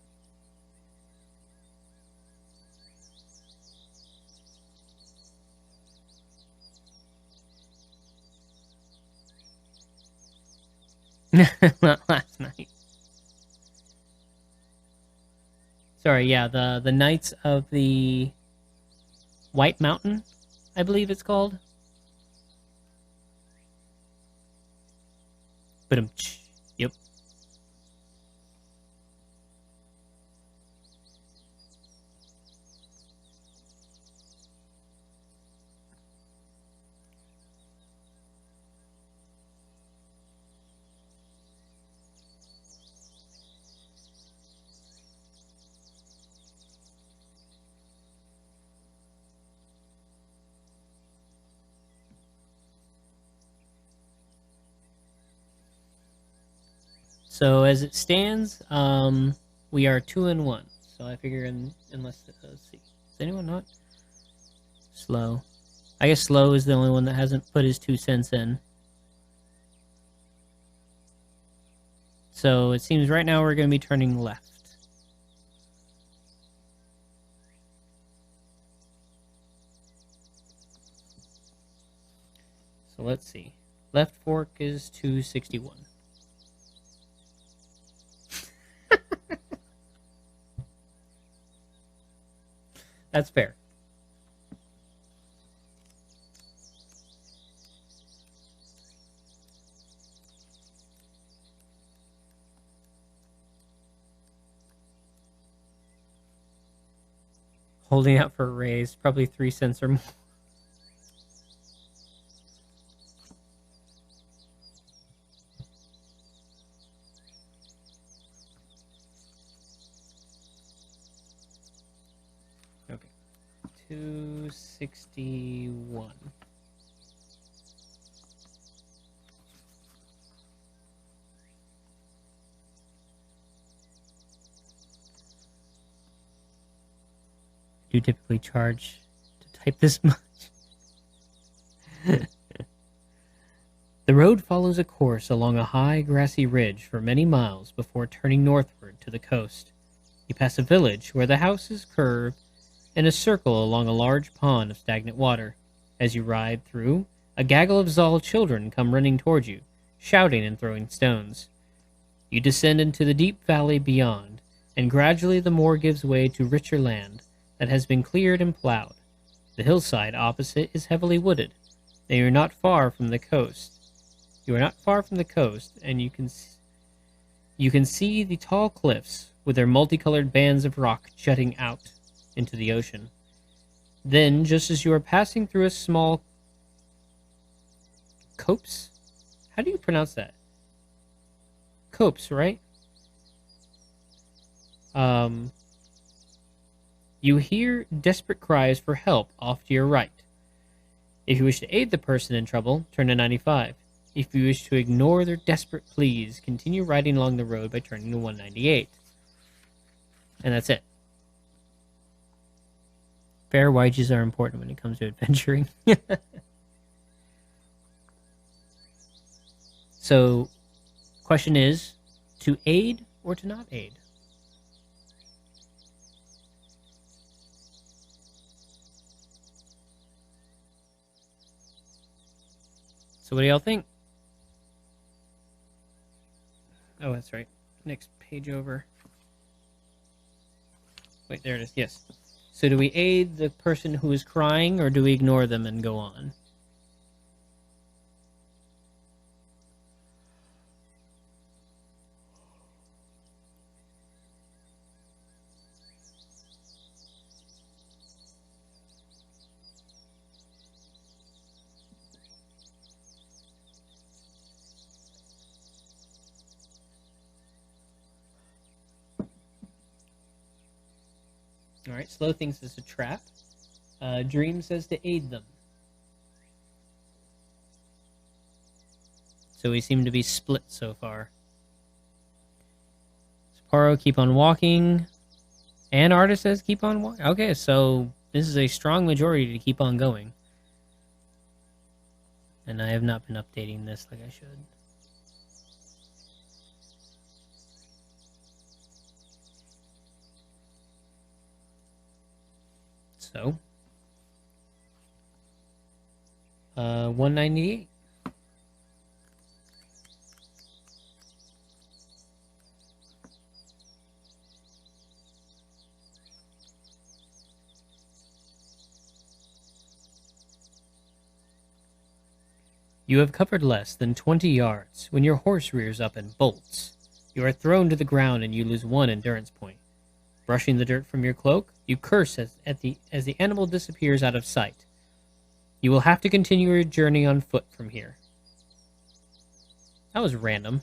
Not last night. Sorry, yeah, the Knights of the White Mountain, I believe it's called. But yep. So as it stands, we are 2 and 1. So I figure unless let's see, is anyone not slow? I guess slow is the only one that hasn't put his 2 cents in. So it seems right now we're going to be turning left. So let's see. Left fork is 261. That's fair. Holding out for a raise, probably 3 cents or more. Okay. 261. Do you typically charge to type this much? The road follows a course along a high, grassy ridge for many miles before turning northward to the coast. You pass a village where the houses curve in a circle along a large pond of stagnant water. As you ride through, a gaggle of Zal children come running toward you, shouting and throwing stones. You descend into the deep valley beyond, and gradually the moor gives way to richer land that has been cleared and plowed. The hillside opposite is heavily wooded. And you are not far from the coast. You are not far from the coast, and you can see the tall cliffs with their multicolored bands of rock jutting out into the ocean. Then, just as you are passing through a small copse? How do you pronounce that? Copse, right? You hear desperate cries for help off to your right. If you wish to aid the person in trouble, turn to 95. If you wish to ignore their desperate pleas, continue riding along the road by turning to 198. And that's it. Fair wages are important when it comes to adventuring. So, question is, to aid or to not aid? So what do y'all think? Oh, that's right. Next page over. Wait, there it is. Yes. So do we aid the person who is crying, or do we ignore them and go on? All right, Slow thinks it's a trap. Dream says to aid them. So we seem to be split so far. Sapporo, keep on walking. And Artist says keep on walking. Okay, so this is a strong majority to keep on going. And I have not been updating this like I should. So, 198. You have covered less than 20 yards when your horse rears up and bolts. You are thrown to the ground and you lose 1 endurance point. Brushing the dirt from your cloak, you curse as the animal disappears out of sight. You will have to continue your journey on foot from here. That was random.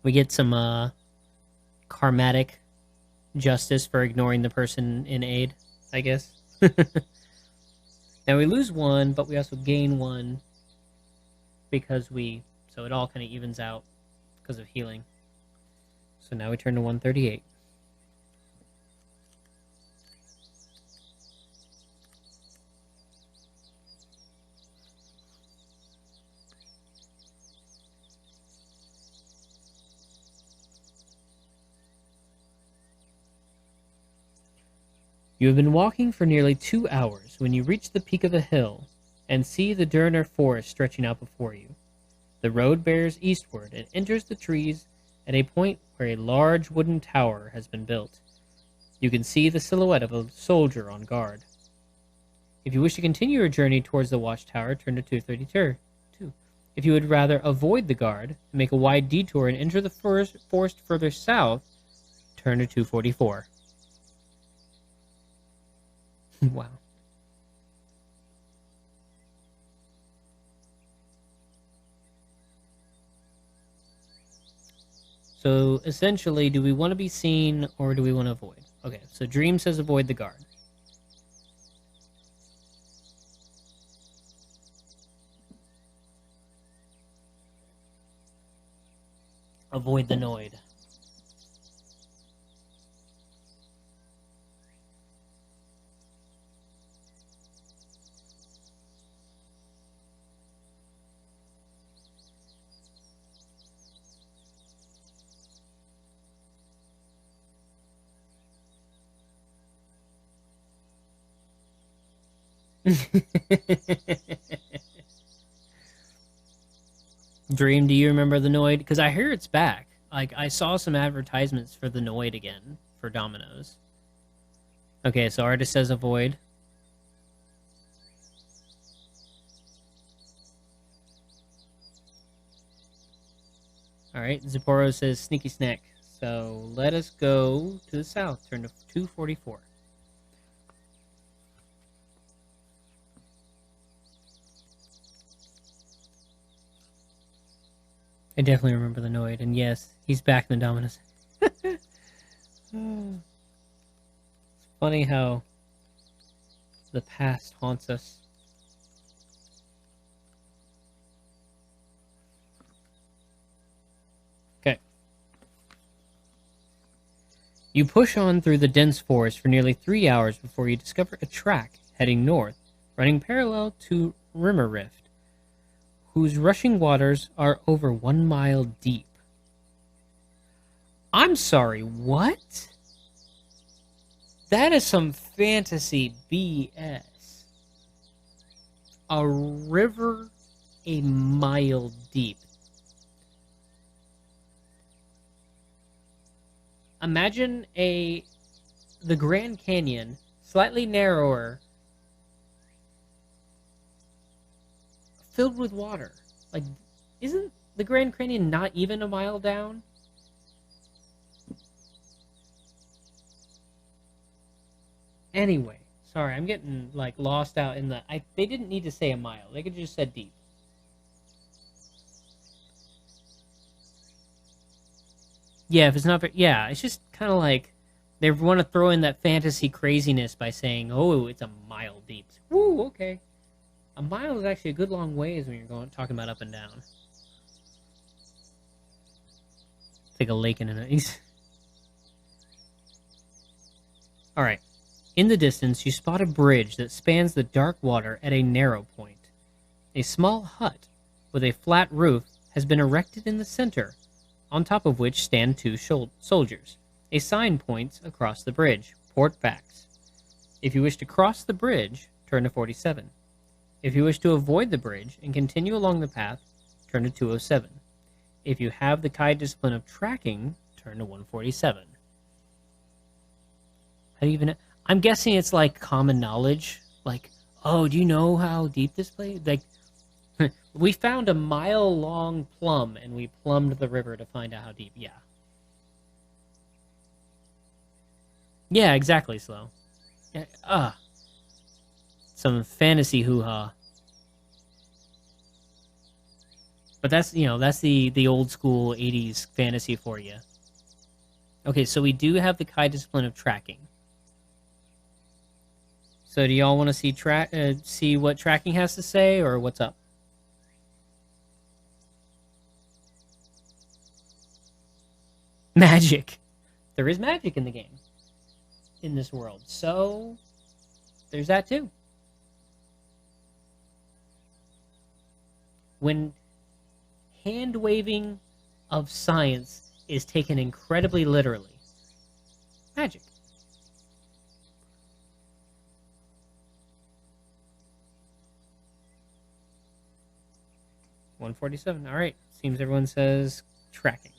We get some karmatic justice for ignoring the person in aid, I guess. Now we lose 1, but we also gain 1 because so it all kind of evens out because of healing. So now we turn to 138. You have been walking for nearly 2 hours when you reach the peak of a hill and see the Durner forest stretching out before you. The road bears eastward and enters the trees at a point where a large wooden tower has been built. You can see the silhouette of a soldier on guard. If you wish to continue your journey towards the watchtower, turn to 232. If you would rather avoid the guard, make a wide detour and enter the forest further south, turn to 244. Wow. So essentially, do we want to be seen or do we want to avoid? Okay, so Dream says avoid the guard. Avoid the Noid. Dream, do you remember the Noid? Because I hear it's back. Like, I saw some advertisements for the Noid again for Domino's. Okay, so artist says avoid. Alright, Zipporo says sneaky snack. So let us go to the south. Turn to 244. I definitely remember the Noid, and yes, he's back in the Dominus. It's funny how the past haunts us. Okay. You push on through the dense forest for nearly 3 hours before you discover a track heading north, running parallel to Rimmer Rift, whose rushing waters are over 1 mile deep. I'm sorry, what? That is some fantasy BS. A river a mile deep. Imagine the Grand Canyon, slightly narrower, filled with water. Like, isn't the Grand Canyon not even a mile down? Anyway, sorry, I'm getting like lost out in the. They didn't need to say a mile. They could just said deep. Yeah, if it's not. Yeah, it's just kind of like they want to throw in that fantasy craziness by saying, "Oh, it's a mile deep." Woo, okay. A mile is actually a good long ways when you're talking about up and down. It's like a lake in an east. All right. In the distance, you spot a bridge that spans the dark water at a narrow point. A small hut with a flat roof has been erected in the center, on top of which stand two soldiers. A sign points across the bridge, port backs. If you wish to cross the bridge, turn to 47. If you wish to avoid the bridge and continue along the path, turn to 207. If you have the Kai discipline of tracking, turn to 147. How do you even... I'm guessing it's like common knowledge. Like, oh, do you know how deep this place? Like, we found a mile-long plumb, and we plumbed the river to find out how deep. Yeah. Yeah, exactly, Slow. Yeah, some fantasy hoo-ha. But that's, that's the old school 80s fantasy for you. Okay, so we do have the Kai discipline of tracking. So do y'all want to see what tracking has to say, or what's up? Magic. There is magic in the game, in this world. So there's that too. When hand waving of science is taken incredibly literally, magic. 147. All right. Seems everyone says tracking.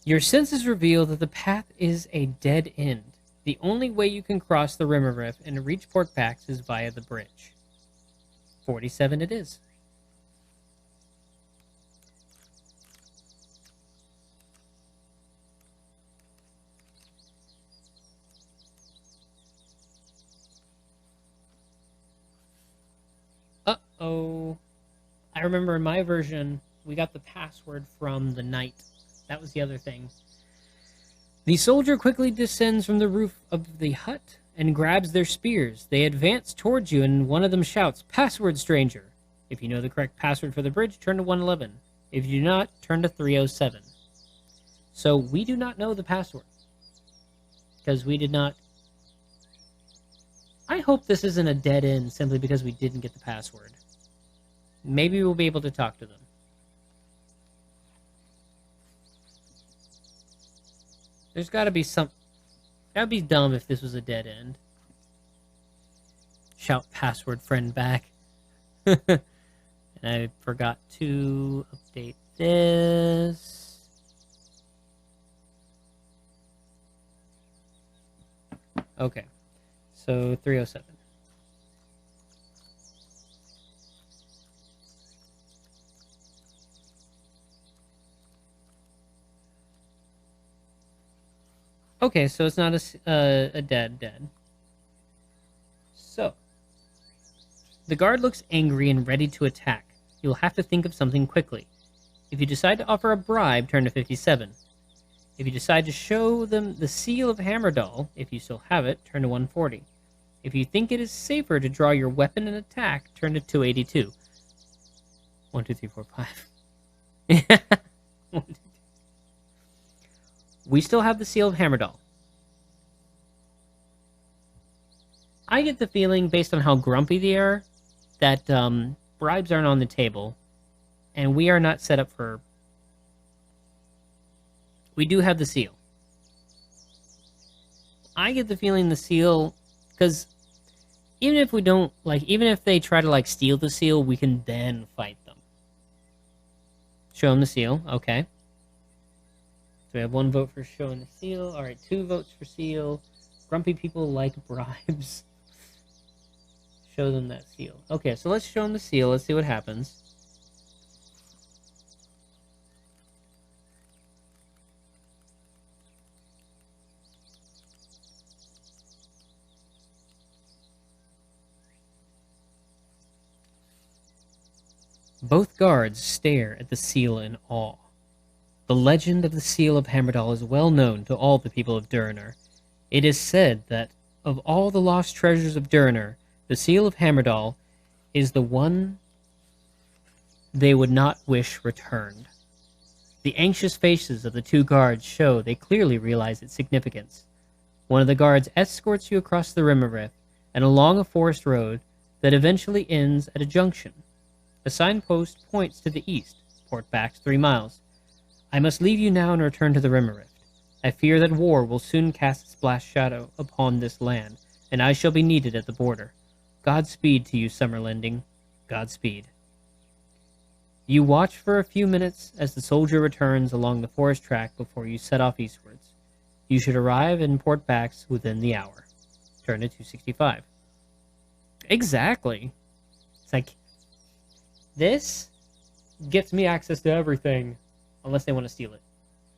Your senses reveal that the path is a dead end. The only way you can cross the Rimmer Rift and reach Port Pax is via the bridge. 47 it is. Uh-oh. I remember in my version, we got the password from the knight. That was the other thing. The soldier quickly descends from the roof of the hut and grabs their spears. They advance towards you, and one of them shouts, "Password, stranger!" If you know the correct password for the bridge, turn to 111. If you do not, turn to 307. So we do not know the password. Because we did not... I hope this isn't a dead end simply because we didn't get the password. Maybe we'll be able to talk to them. There's got to be some... That'd be dumb if this was a dead end. Shout password friend back. And I forgot to update this. Okay, so 307. Okay, so it's not a dead. So, the guard looks angry and ready to attack. You will have to think of something quickly. If you decide to offer a bribe, turn to 57. If you decide to show them the seal of Hammerdal, if you still have it, turn to 140. If you think it is safer to draw your weapon and attack, turn to 282. 1, 2, 3, 4, 5. 1, 2, 3. We still have the seal of Hammerdal. I get the feeling, based on how grumpy they are, that bribes aren't on the table, and we are not set up for... We do have the seal. I get the feeling the seal, because even if we don't, even if they try to, steal the seal, we can then fight them. Show them the seal, okay. So we have 1 vote for showing the seal. Alright, 2 votes for seal. Grumpy people like bribes. Show them that seal. Okay, so let's show them the seal. Let's see what happens. Both guards stare at the seal in awe. The legend of the seal of Hammerdal is well known to all the people of Durinur. It is said that of all the lost treasures of Durinur, the seal of Hammerdal is the one they would not wish returned. The anxious faces of the 2 guards show they clearly realize its significance. One of the guards escorts you across the Rimmerith and along a forest road that eventually ends at a junction. A signpost points to the east, Portbacks 3 miles. I must leave you now and return to the Rimmerith. I fear that war will soon cast its blast shadow upon this land, and I shall be needed at the border. Godspeed to you, Summerlending. Godspeed. You watch for a few minutes as the soldier returns along the forest track before you set off eastwards. You should arrive in Portbacks within the hour. Turn to 265. Exactly. It's like, this gets me access to everything, unless they want to steal it.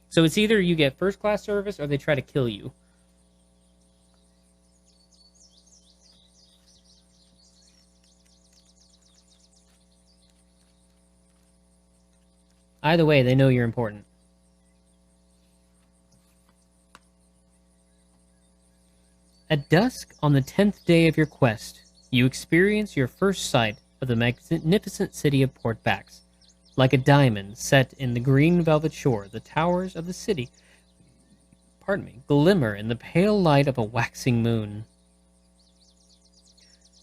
So it's either you get first-class service or they try to kill you. Either way, they know you're important. At dusk on the 10th day of your quest, you experience your first sight of the magnificent city of Portbacks. Like a diamond set in the green velvet shore, the towers of the city, glimmer in the pale light of a waxing moon.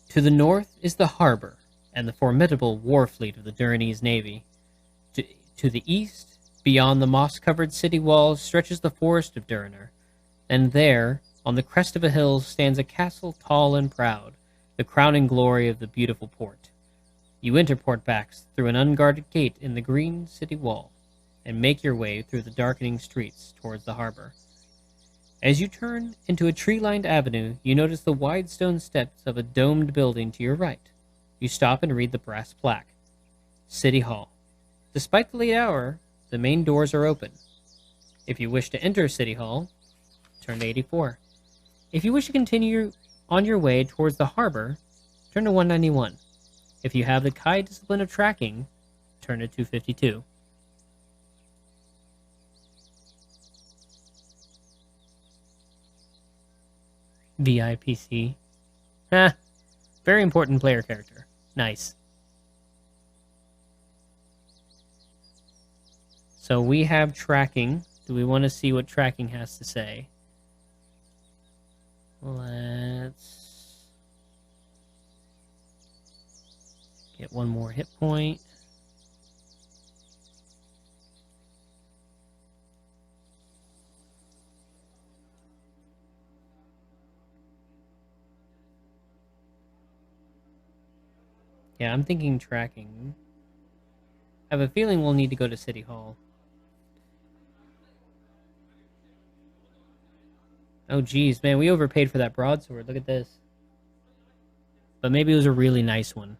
To the north is the harbor and the formidable war fleet of the Durinese navy. To the east, beyond the moss-covered city walls, stretches the forest of Durinur, and there, on the crest of a hill, stands a castle tall and proud, the crowning glory of the beautiful port. You enter Portbacks through an unguarded gate in the green city wall, and make your way through the darkening streets towards the harbor. As you turn into a tree-lined avenue, you notice the wide stone steps of a domed building to your right. You stop and read the brass plaque. City Hall. Despite the late hour, the main doors are open. If you wish to enter City Hall, turn to 84. If you wish to continue on your way towards the harbor, turn to 191. If you have the Kai discipline of tracking, turn to 252. VIPC. Very important player character. Nice. So we have tracking. Do we want to see what tracking has to say? Let's get 1 more hit point. Yeah, I'm thinking tracking. I have a feeling we'll need to go to City Hall. Oh, geez, man, we overpaid for that broadsword. Look at this. But maybe it was a really nice one.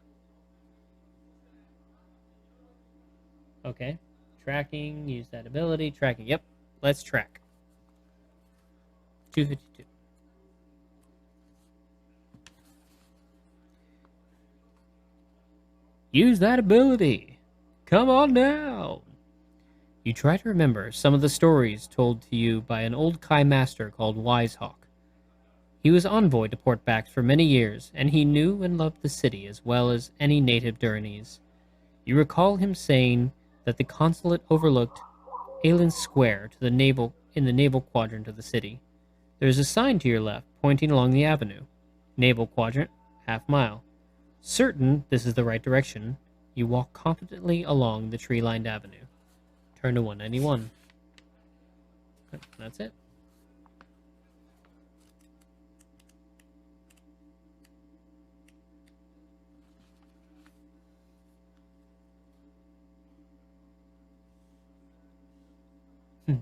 Okay. Tracking, use that ability. Tracking, yep. Let's track. 252. Use that ability. Come on down. You try to remember some of the stories told to you by an old Kai master called Wisehawk. He was envoy to Port Bax for many years, and he knew and loved the city as well as any native Duranese. You recall him saying that the consulate overlooked Aylin Square to the naval quadrant of the city. There is a sign to your left, pointing along the avenue. Naval quadrant, half-mile. Certain this is the right direction, you walk confidently along the tree-lined avenue. Turn to 191. That's it.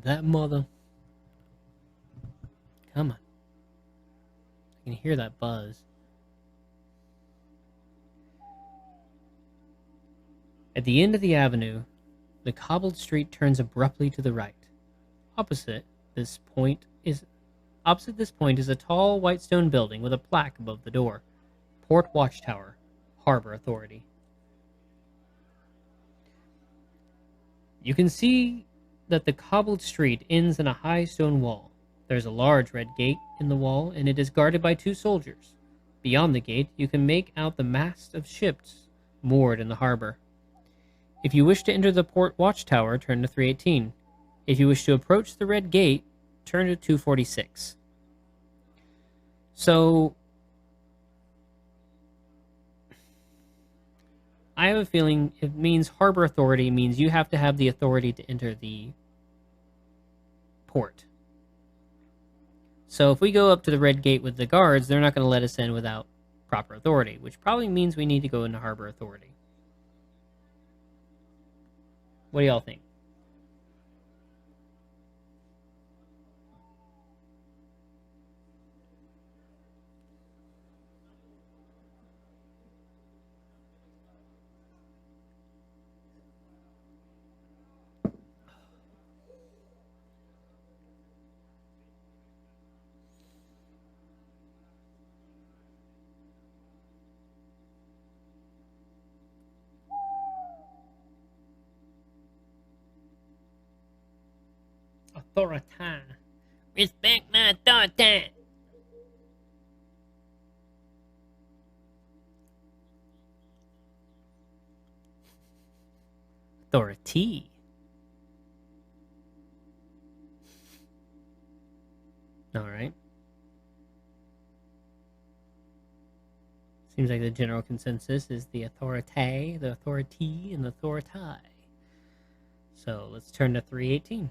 That mother. Come on. I can hear that buzz. At the end of the avenue, the cobbled street turns abruptly to the right. Opposite this point is a tall white stone building with a plaque above the door. Port Watchtower, Harbor Authority. You can see that the cobbled street ends in a high stone wall. There's a large red gate in the wall, and it is guarded by 2 soldiers. Beyond the gate, you can make out the masts of ships moored in the harbor. If you wish to enter the Port Watchtower, turn to 318. If you wish to approach the red gate, turn to 246. So, I have a feeling it means Harbor Authority means you have to have the authority to enter the port. So if we go up to the red gate with the guards, they're not going to let us in without proper authority, which probably means we need to go into Harbor Authority. What do y'all think? Authority. Respect my authority. Authority. All right. Seems like the general consensus is the authority, and the authority. So let's turn to 318.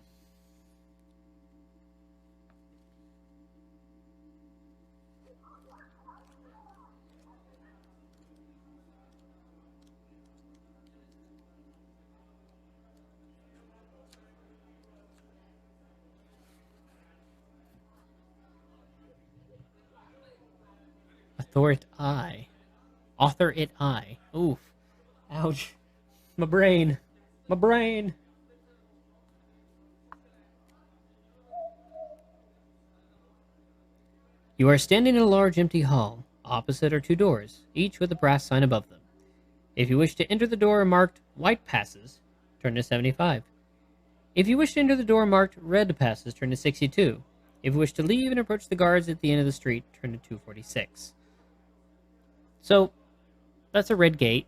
Authority. Author it I. Oof. Ouch. My brain. My brain. You are standing in a large empty hall. Opposite are 2 doors, each with a brass sign above them. If you wish to enter the door marked white passes, turn to 75. If you wish to enter the door marked red passes, turn to 62. If you wish to leave and approach the guards at the end of the street, turn to 246. So, that's a red gate.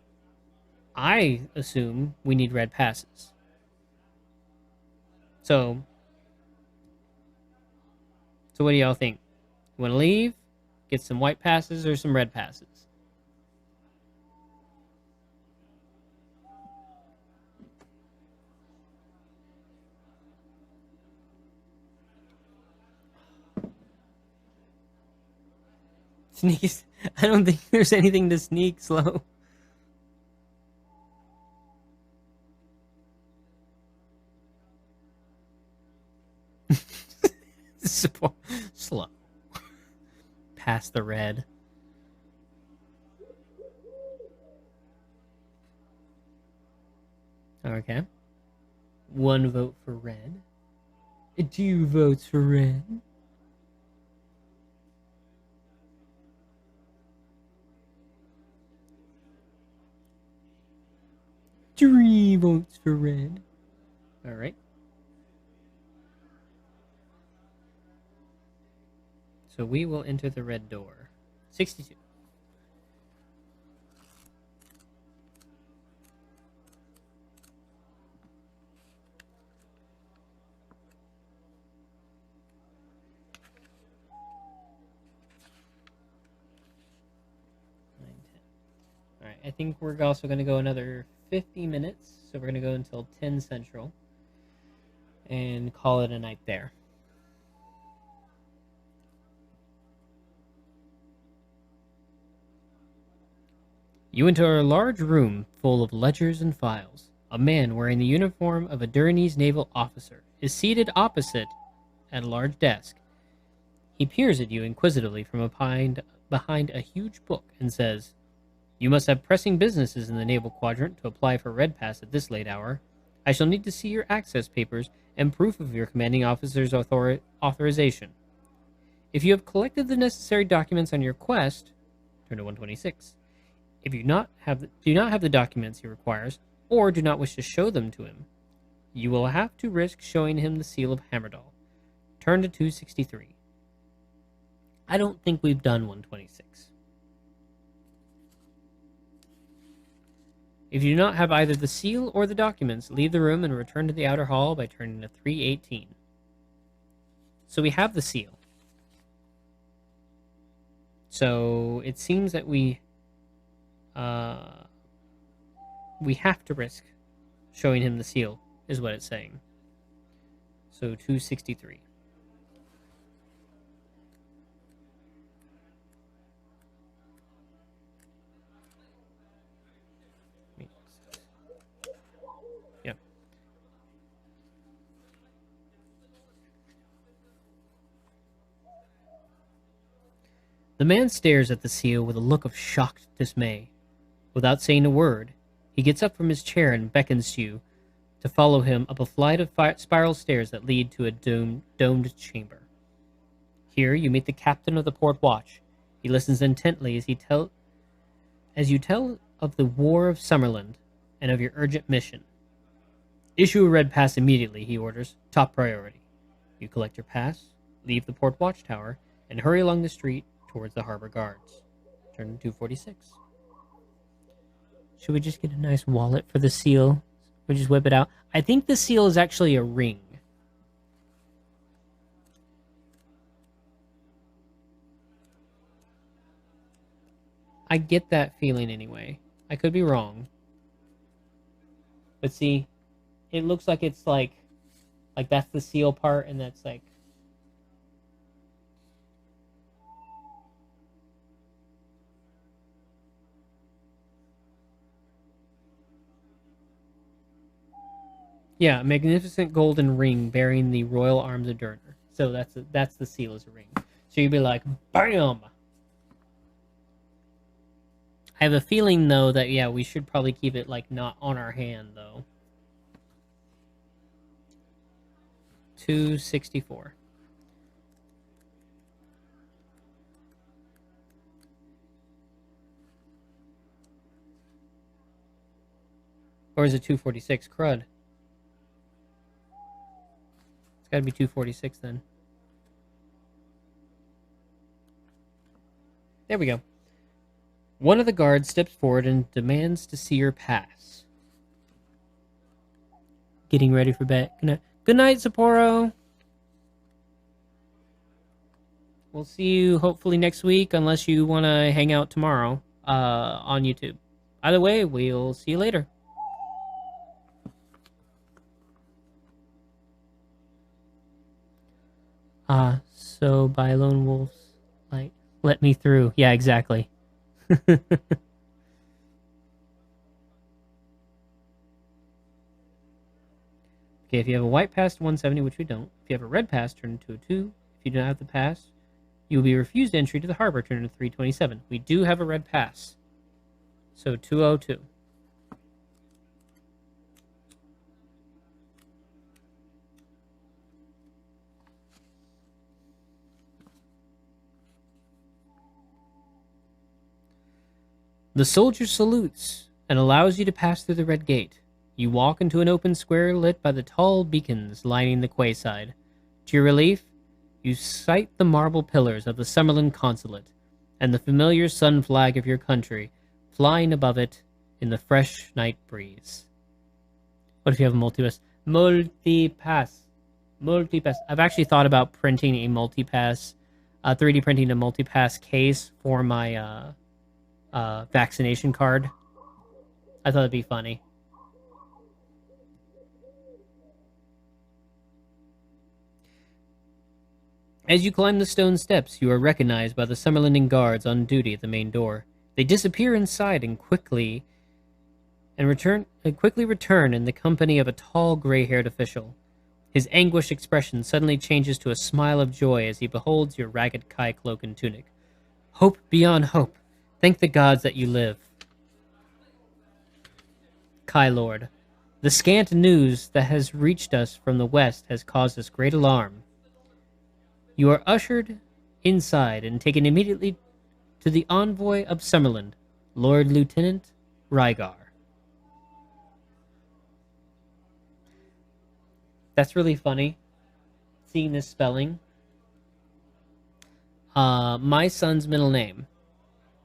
I assume we need red passes. So what do y'all think? You want to leave? Get some white passes or some red passes? Sneak. I don't think there's anything to sneak slow. Slow. Past the red. Okay. 1 vote for red. 2 votes for red. 3 votes for red. All right. So we will enter the red door. 62. All right, I think we're also going to go another 50 minutes, so we're going to go until 10 Central and call it a night there. You enter a large room full of ledgers and files. A man wearing the uniform of a Duranese naval officer is seated opposite at a large desk. He peers at you inquisitively from behind a huge book and says, "You must have pressing businesses in the naval quadrant to apply for Red Pass at this late hour. I shall need to see your access papers and proof of your commanding officer's authorization. If you have collected the necessary documents on your quest, turn to 126. If you do not have the documents he requires, or do not wish to show them to him, you will have to risk showing him the seal of Hammerdall. Turn to 263. I don't think we've done 126. If you do not have either the seal or the documents, leave the room and return to the outer hall by turning to 318. So we have the seal. So it seems that we have to risk showing him the seal, is what it's saying. So 263. Yep. The man stares at the seal with a look of shocked dismay. Without saying a word, he gets up from his chair and beckons you to follow him up a flight of spiral stairs that lead to a domed chamber. Here you meet the captain of the port watch. He listens intently as you tell of the War of Summerland and of your urgent mission. Issue a red pass immediately, he orders. Top priority. You collect your pass, leave the port watchtower, and hurry along the street towards the harbor guards. Turn to 246. Should we just get a nice wallet for the seal? We just whip it out. I think the seal is actually a ring. I get that feeling anyway. I could be wrong. But see, it looks like it's like that's the seal part and that's like yeah, a magnificent golden ring bearing the royal arms of Durner. So that's the seal as a ring. So you'd be like, bam! I have a feeling though that yeah, we should probably keep it like not on our hand though. 264. Or is it 246? Crud. It's gotta be 246 then. There we go. One of the guards steps forward and demands to see your pass. Getting ready for bed. Good night, Sapporo. We'll see you hopefully next week, unless you want to hang out tomorrow on YouTube. Either way, we'll see you later. So by lone wolves, like, let me through. Yeah, exactly. Okay, if you have a white pass, 170, which we don't. If you have a red pass, turn to a 2. If you do not have the pass, you will be refused entry to the harbor. Turn to 327. We do have a red pass. So 202. The soldier salutes and allows you to pass through the red gate. You walk into an open square lit by the tall beacons lining the quayside. To your relief, you sight the marble pillars of the Summerland consulate and the familiar sun flag of your country flying above it in the fresh night breeze. What if you have a multipass? Multipass. Multipass. I've actually thought about printing a multipass, 3D printing a multipass case for my vaccination card. I thought it'd be funny. As you climb the stone steps, you are recognized by the Summerlending guards on duty at the main door. They disappear inside and quickly return in the company of a tall, gray-haired official. His anguished expression suddenly changes to a smile of joy as he beholds your ragged Kai cloak and tunic. Hope beyond hope. Thank the gods that you live. Kai Lord, the scant news that has reached us from the west has caused us great alarm. You are ushered inside and taken immediately to the envoy of Summerland, Lord Lieutenant Rygar. That's really funny, seeing this spelling. My son's middle name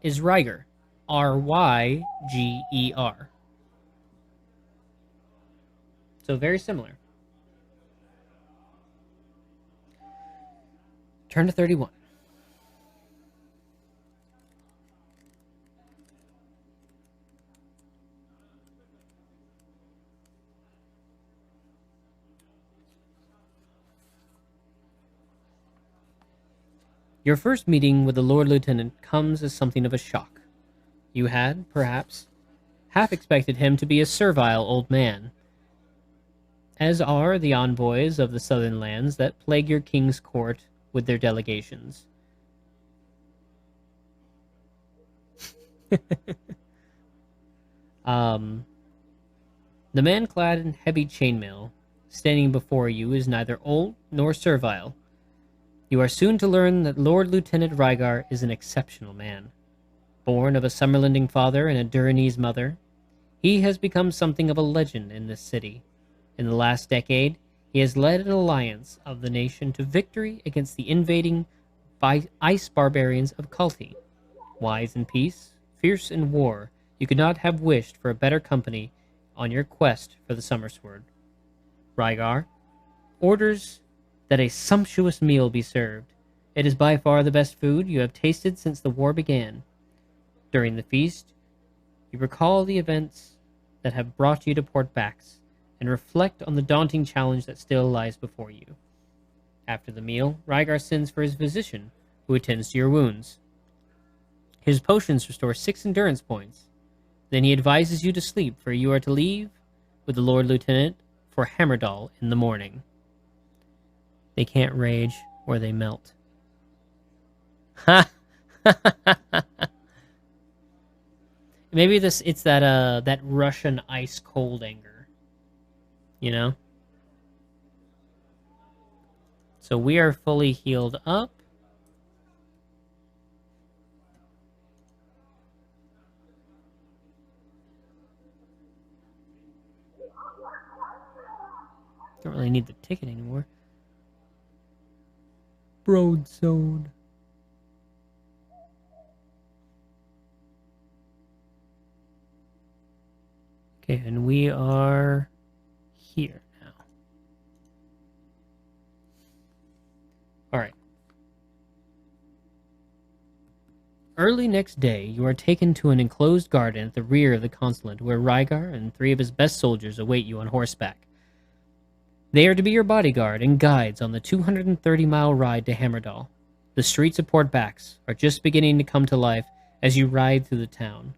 is Ryger. Ryger. So very similar. Turn to 31. Your first meeting with the Lord Lieutenant comes as something of a shock. You had, perhaps, half expected him to be a servile old man, as are the envoys of the southern lands that plague your king's court with their delegations. The man clad in heavy chainmail standing before you is neither old nor servile. You are soon to learn that Lord Lieutenant Rygar is an exceptional man. Born of a Summerlending father and a Duranese mother, he has become something of a legend in this city. In the last decade, he has led an alliance of the nation to victory against the invading ice barbarians of Kulti. Wise in peace, fierce in war, you could not have wished for a better company on your quest for the Summer Sword. Rygar orders that a sumptuous meal be served. It is by far the best food you have tasted since the war began. During the feast, you recall the events that have brought you to Port Bax and reflect on the daunting challenge that still lies before you. After the meal, Rygar sends for his physician, who attends to your wounds. His potions restore 6 endurance points. Then he advises you to sleep, for you are to leave with the Lord Lieutenant for Hammerdal in the morning. They can't rage or they melt. Ha! Maybe it's that Russian ice cold anger. You know? So we are fully healed up. Don't really need the ticket anymore. Broadsword. Okay, and we are here now. Alright. Early next day, you are taken to an enclosed garden at the rear of the consulate, where Rygar and 3 of his best soldiers await you on horseback. They are to be your bodyguard and guides on the 230-mile ride to Hammerdal. The streets of Port Bax are just beginning to come to life as you ride through the town.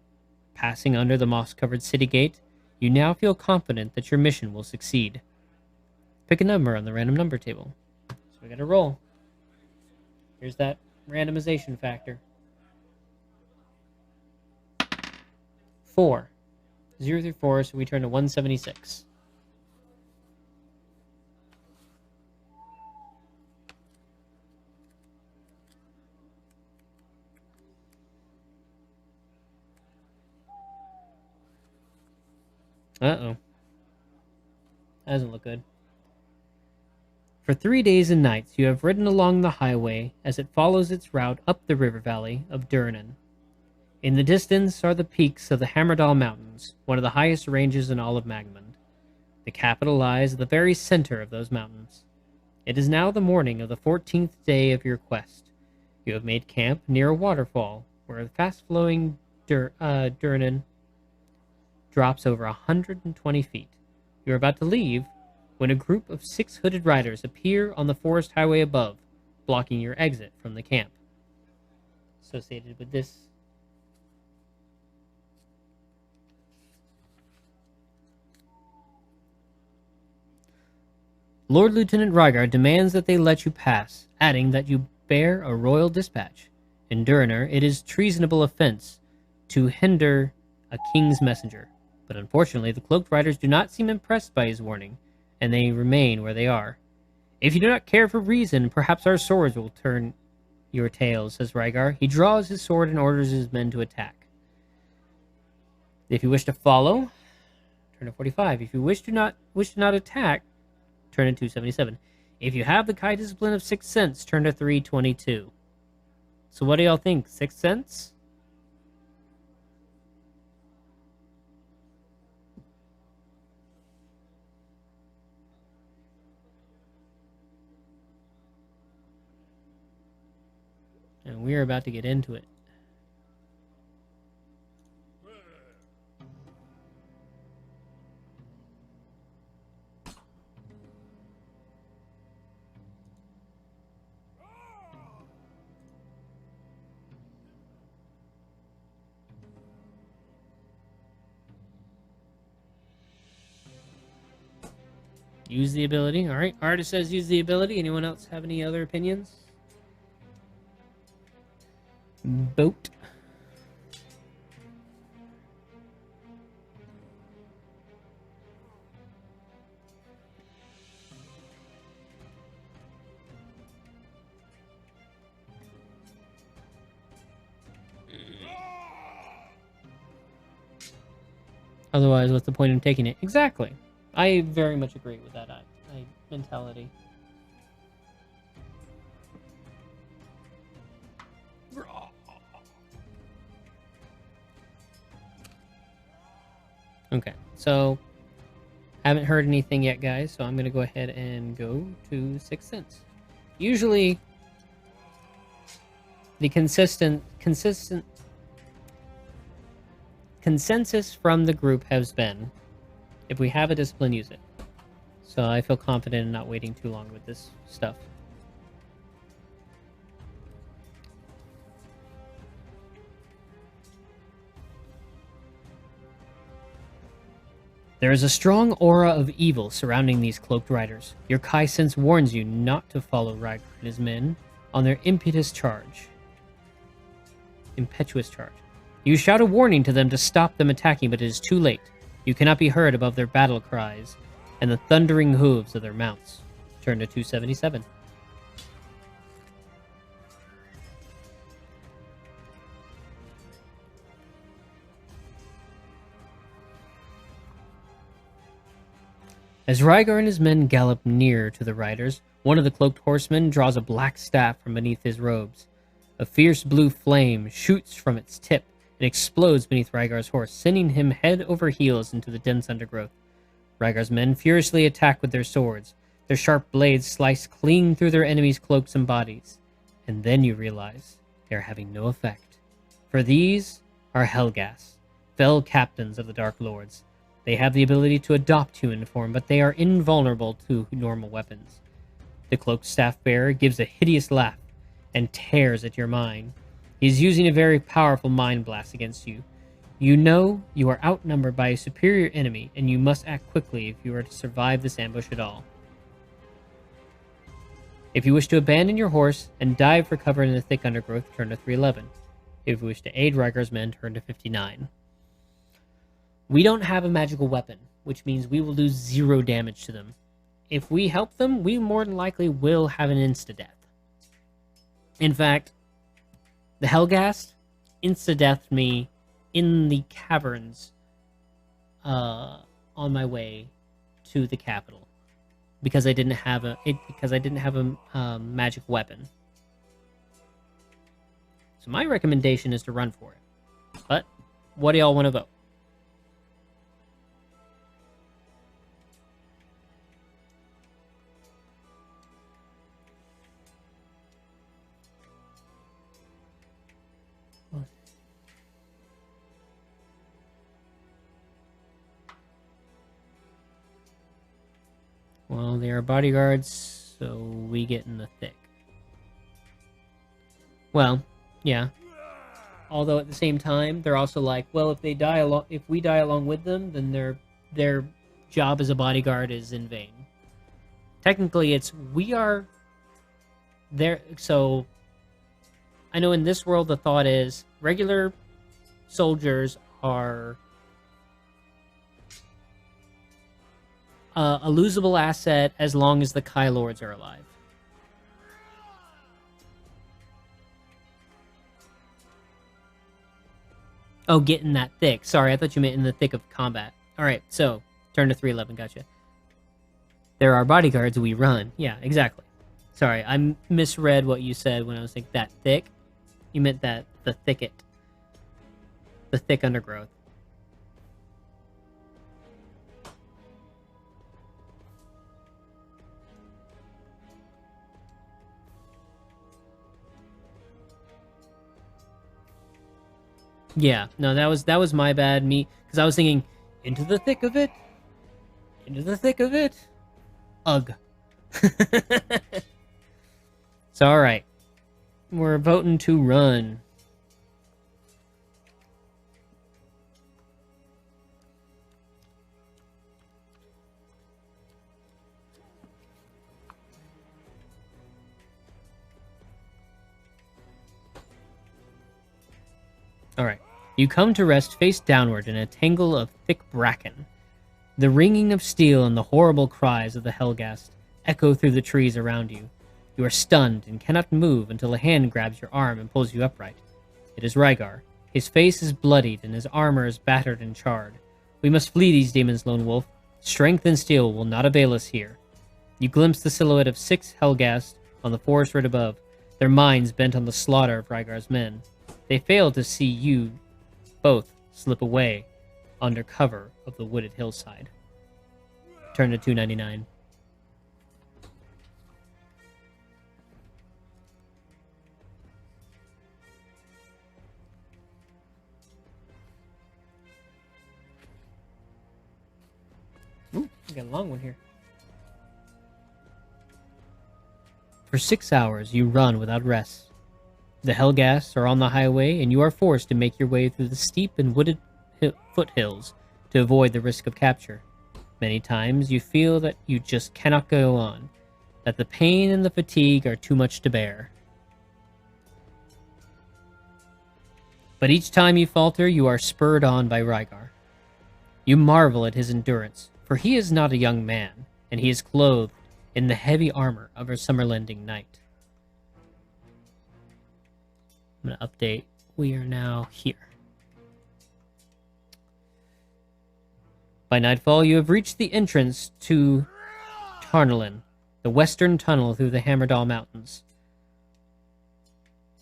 Passing under the moss-covered city gate, you now feel confident that your mission will succeed. Pick a number on the random number table. So we gotta roll. Here's that randomization factor. 4. 0 through 4, so we turn to 176. Uh-oh. That doesn't look good. For 3 days and nights you have ridden along the highway as it follows its route up the river valley of Durnan. In the distance are the peaks of the Hammerdal Mountains, one of the highest ranges in all of Magmund. The capital lies at the very center of those mountains. It is now the morning of the 14th day of your quest. You have made camp near a waterfall, where the fast-flowing Durnan drops over 120 feet. You are about to leave when a group of 6 hooded riders appear on the forest highway above, blocking your exit from the camp. Associated with this, Lord Lieutenant Rygar demands that they let you pass, adding that you bear a royal dispatch. In Durner, it is treasonable offense to hinder a king's messenger. But unfortunately, the cloaked riders do not seem impressed by his warning, and they remain where they are. If you do not care for reason, perhaps our swords will turn your tails, says Rygar. He draws his sword and orders his men to attack. If you wish to follow, turn to 45. If you wish to not attack, turn to 277. If you have the Kai discipline of 6th sense, turn to 322. So what do y'all think? 6th sense? And we're about to get into it. Use the ability. All right. Artist says use the ability. Anyone else have any other opinions? Boat. Otherwise, what's the point in taking it? Exactly. I very much agree with that mentality. Okay, so haven't heard anything yet, guys, so I'm going to go ahead and go to 6th sense. Usually, the consensus from the group has been, if we have a discipline, use it. So I feel confident in not waiting too long with this stuff. There is a strong aura of evil surrounding these cloaked riders. Your Kai sense warns you not to follow Rygar and his men on their impetuous charge. You shout a warning to them to stop them attacking, but it is too late. You cannot be heard above their battle cries and the thundering hooves of their mounts. Turn to 277. As Rygar and his men gallop near to the riders, one of the cloaked horsemen draws a black staff from beneath his robes. A fierce blue flame shoots from its tip and explodes beneath Rygar's horse, sending him head over heels into the dense undergrowth. Rygar's men furiously attack with their swords. Their sharp blades slice clean through their enemies' cloaks and bodies. And then you realize they are having no effect. For these are Helghast, fell captains of the Dark Lords. They have the ability to adopt human form, but they are invulnerable to normal weapons. The cloaked staff bearer gives a hideous laugh and tears at your mind. He is using a very powerful mind blast against you. You know you are outnumbered by a superior enemy, and you must act quickly if you are to survive this ambush at all. If you wish to abandon your horse and dive for cover in the thick undergrowth, turn to 311. If you wish to aid Rygar's men, turn to 59. We don't have a magical weapon, which means we will do 0 damage to them. If we help them, we more than likely will have an insta-death. In fact, the Helghast insta-deathed me in the caverns on my way to the capital because I didn't have a magic weapon. So my recommendation is to run for it. But what do y'all want to vote? Well, they are bodyguards, so we get in the thick. Well, yeah. Although at the same time, they're also like, well, if we die along with them, then their job as a bodyguard is in vain. Technically, we are there. So I know in this world the thought is regular soldiers are a losable asset as long as the Kai Lords are alive. Oh, get in that thick. Sorry, I thought you meant in the thick of combat. Alright, so, turn to 311, gotcha. There are bodyguards, we run. Yeah, exactly. Sorry, I misread what you said when I was like, that thick. You meant that, the thicket. The thick undergrowth. Yeah, no, that was my bad, because I was thinking, into the thick of it, into the thick of it, ugh. So, alright, we're voting to run. Alright. You come to rest face downward in a tangle of thick bracken. The ringing of steel and the horrible cries of the Helghast echo through the trees around you. You are stunned and cannot move until a hand grabs your arm and pulls you upright. It is Rygar. His face is bloodied and his armor is battered and charred. We must flee these demons, Lone Wolf. Strength and steel will not avail us here. You glimpse the silhouette of 6 Helghast on the forest right above, their minds bent on the slaughter of Rygar's men. They fail to see you both slip away under cover of the wooded hillside. Turn to 299. Ooh, we got a long one here. For 6 hours, you run without rest. The Helghasts are on the highway, and you are forced to make your way through the steep and wooded foothills to avoid the risk of capture. Many times, you feel that you just cannot go on, that the pain and the fatigue are too much to bear. But each time you falter, you are spurred on by Rygar. You marvel at his endurance, for he is not a young man, and he is clothed in the heavy armor of a summer-lending knight. I'm going to update. We are now here. By nightfall, you have reached the entrance to Tarnelin, the western tunnel through the Hammerdal Mountains.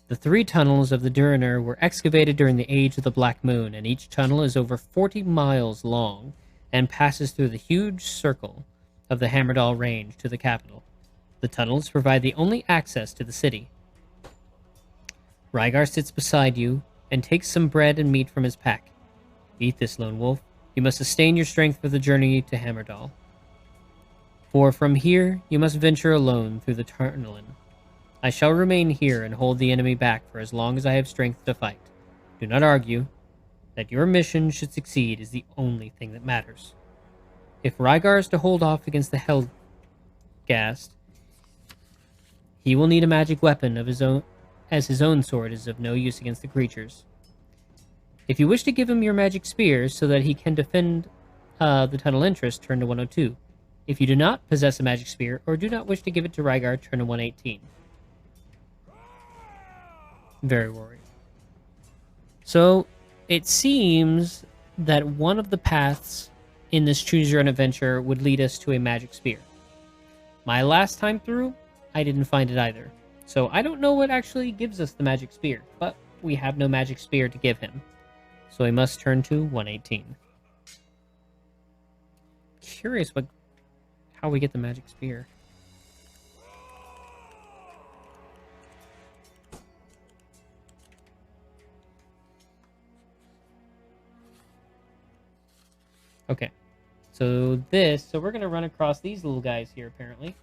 The 3 tunnels of the Durinur were excavated during the Age of the Black Moon, and each tunnel is over 40 miles long and passes through the huge circle of the Hammerdal Range to the capital. The tunnels provide the only access to the city. Rygar sits beside you and takes some bread and meat from his pack. Eat this, Lone Wolf. You must sustain your strength for the journey to Hammerdal. For from here, you must venture alone through the Tarnelin. I shall remain here and hold the enemy back for as long as I have strength to fight. Do not argue. That your mission should succeed is the only thing that matters. If Rygar is to hold off against the Helghast, He will need a magic weapon of his own, as his own sword is of no use against the creatures. If you wish to give him your magic spear so that he can defend the tunnel entrance, turn to 102. If you do not possess a magic spear or do not wish to give it to Rygar, turn to 118. Very worried. So, it seems that one of the paths in this Choose Your Own Adventure would lead us to a magic spear. My last time through, I didn't find it either. So I don't know what actually gives us the magic spear, but we have no magic spear to give him. So we must turn to 118. Curious how we get the magic spear. Okay. So we're going to run across these little guys here, apparently.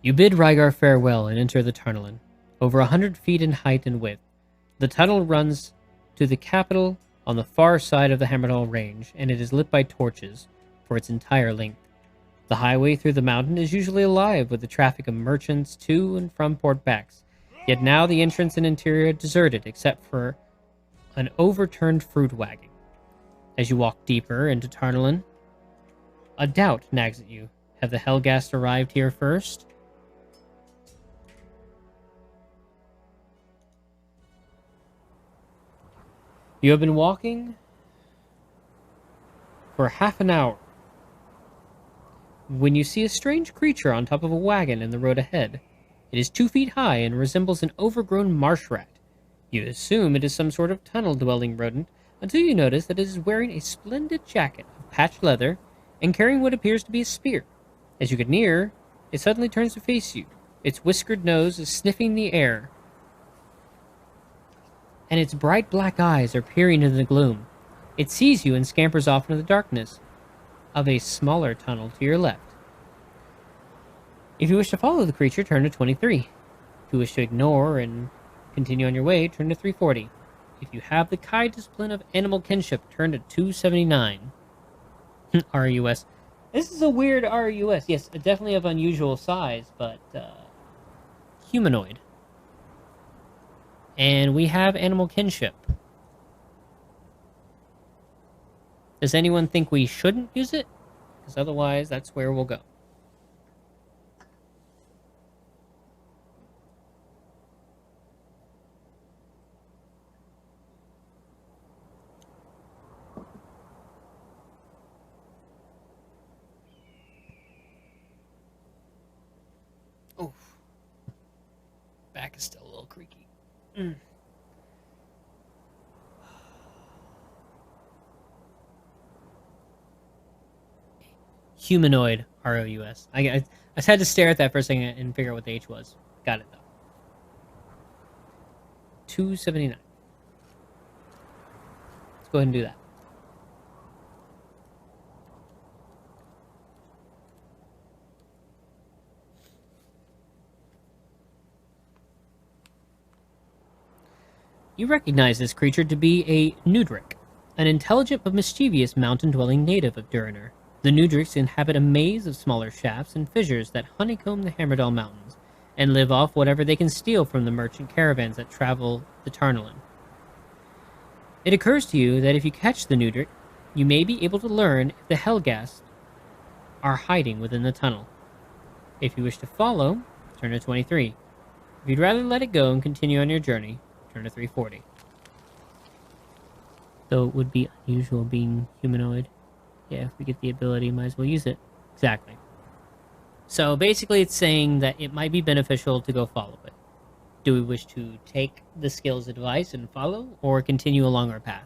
You bid Rygar farewell and enter the tunnel. Over 100 feet in height and width, the tunnel runs to the capital on the far side of the Hammerdall Range, and it is lit by torches for its entire length. The highway through the mountain is usually alive with the traffic of merchants to and from Port Bax, yet now the entrance and interior are deserted except for an overturned fruit wagon. As you walk deeper into Tarnelin, a doubt nags at you. Have the Helghast arrived here first? You have been walking for half an hour when you see a strange creature on top of a wagon in the road ahead. It is 2 feet high and resembles an overgrown marsh rat. You assume it is some sort of tunnel-dwelling rodent until you notice that it is wearing a splendid jacket of patched leather and carrying what appears to be a spear. As you get near, it suddenly turns to face you. Its whiskered nose is sniffing the air, and its bright black eyes are peering into the gloom. It sees you and scampers off into the darkness of a smaller tunnel to your left. If you wish to follow the creature, turn to 23. If you wish to ignore and continue on your way, turn to 340. If you have the Kai discipline of animal kinship, turn to 279. RUS. This is a weird RUS. Yes, definitely of unusual size, but humanoid. And we have animal kinship. Does anyone think we shouldn't use it? Because otherwise, that's where we'll go. Oh, back is still a little creaky. Humanoid, ROUS. I just had to stare at that for a second and figure out what the H was. Got it, though. 279. Let's go ahead and do that. You recognize this creature to be a Nudrik, an intelligent but mischievous mountain-dwelling native of Durinur. The Nudriks inhabit a maze of smaller shafts and fissures that honeycomb the Hammerdall Mountains, and live off whatever they can steal from the merchant caravans that travel the Tarnelin. It occurs to you that if you catch the Nudrik, you may be able to learn if the Helghast are hiding within the tunnel. If you wish to follow, turn to 23. If you'd rather let it go and continue on your journey, turn to 340. Though it would be unusual being humanoid. Yeah, if we get the ability, might as well use it. Exactly. So basically it's saying that it might be beneficial to go follow it. Do we wish to take the skill's advice and follow, or continue along our path?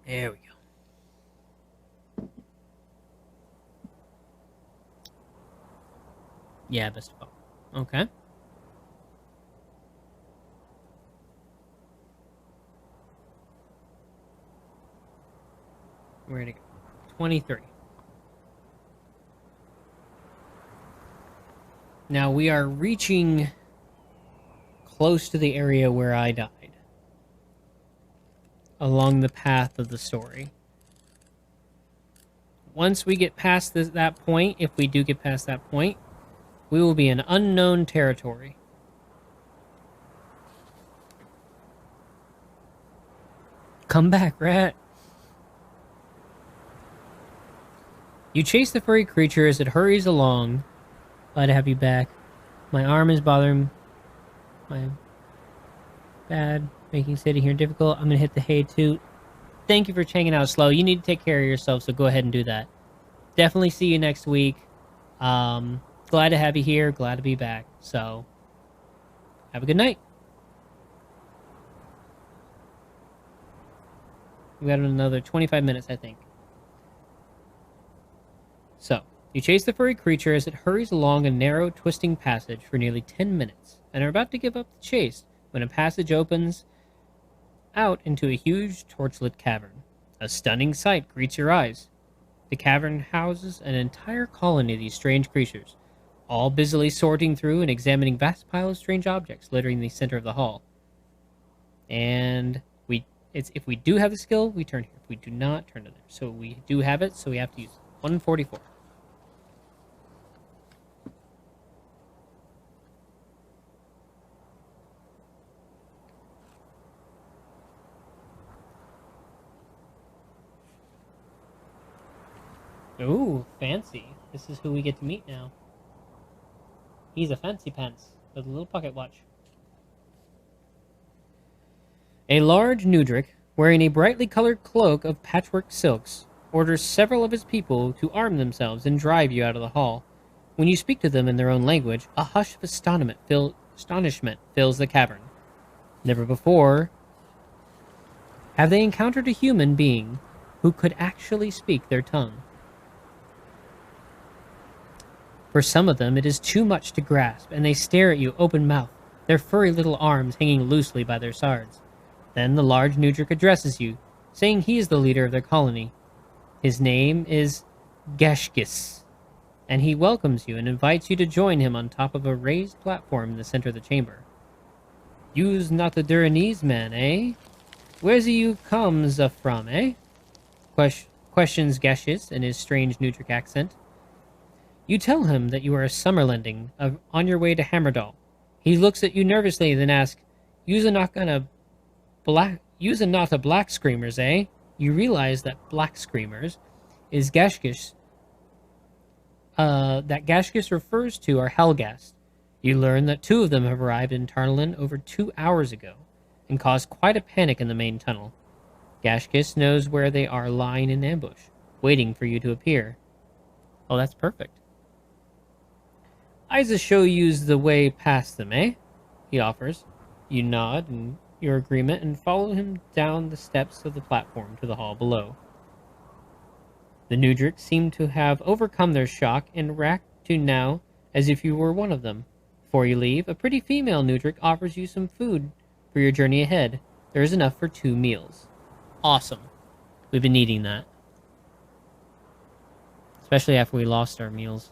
There we go. Yeah, best of all. Okay. We're gonna go 23. Now we are reaching close to the area where I died. Along the path of the story. Once we get past that point, if we do get past that point, we will be in unknown territory. Come back, rat. You chase the furry creature as it hurries along. Glad to have you back. My arm is bothering my bad, making sitting here difficult. I'm gonna hit the hay too. Thank you for hanging out slow. You need to take care of yourself, so go ahead and do that. Definitely see you next week. Glad to have you here. Glad to be back. So, have a good night. We got another 25 minutes, I think. So, you chase the furry creature as it hurries along a narrow, twisting passage for nearly 10 minutes, and are about to give up the chase when a passage opens out into a huge, torchlit cavern. A stunning sight greets your eyes. The cavern houses an entire colony of these strange creatures, all busily sorting through and examining vast piles of strange objects littering the center of the hall. And if we do have the skill, we turn here. If we do not, turn to there. So we do have it, so we have to use it. 144. Ooh, fancy. This is who we get to meet now. He's a fancy pants with a little pocket watch. A large Nudrik, wearing a brightly colored cloak of patchwork silks, orders several of his people to arm themselves and drive you out of the hall. When you speak to them in their own language, a hush of astonishment fills the cavern. Never before have they encountered a human being who could actually speak their tongue. For some of them, it is too much to grasp, and they stare at you open-mouthed, their furry little arms hanging loosely by their sides. Then the large Nudrik addresses you, saying he is the leader of their colony. His name is Gashgis, and he welcomes you and invites you to join him on top of a raised platform in the center of the chamber. You's not the Duranese man, eh? Where's you comes from, eh? Questions Gashgis in his strange Nudrik accent. You tell him that you are a summerlending on your way to Hammerdal. He looks at you nervously, then asks, You's not a black screamers, eh? You realize that black screamers is Gashgis. That Gashgis refers to are Helghast. You learn that 2 of them have arrived in Tarnelin over 2 hours ago, and caused quite a panic in the main tunnel. Gashgis knows where they are lying in ambush, waiting for you to appear. Oh, that's perfect. I'll show you's the way past them, eh? He offers. You nod in your agreement and follow him down the steps of the platform to the hall below. The Nudrik seem to have overcome their shock and react to now as if you were one of them. Before you leave, a pretty female Nudrik offers you some food for your journey ahead. There is enough for 2 meals. Awesome. We've been needing that. Especially after we lost our meals.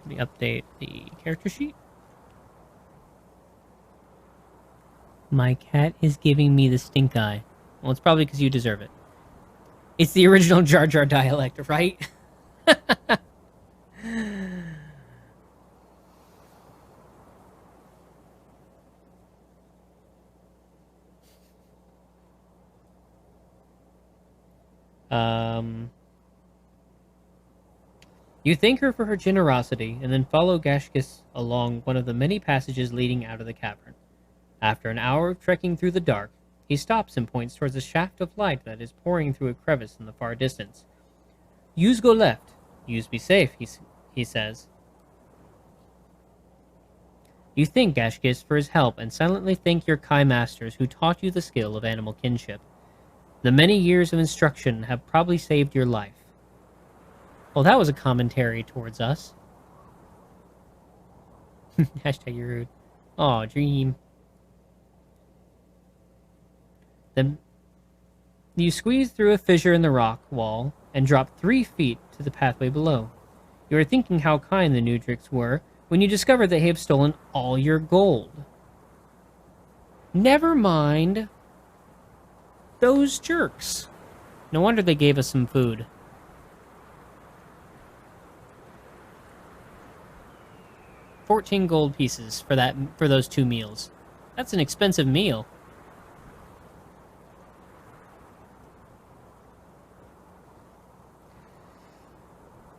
Let me update the character sheet. My cat is giving me the stink eye. Well, it's probably because you deserve it. It's the original Jar Jar dialect, right? You thank her for her generosity, and then follow Gashgis along one of the many passages leading out of the cavern. After an hour of trekking through the dark, he stops and points towards a shaft of light that is pouring through a crevice in the far distance. Yous go left. Yous be safe, he says. You thank Ashkis for his help and silently thank your Kai masters who taught you the skill of animal kinship. The many years of instruction have probably saved your life. Well, that was a commentary towards us. Hashtag you're rude. Aw, dream. Then you squeeze through a fissure in the rock wall and drop 3 feet to the pathway below. You are thinking how kind the Nudricks were when you discover they have stolen all your gold. Never mind those jerks. No wonder they gave us some food. $14 gold pieces for those 2 meals. That's an expensive meal.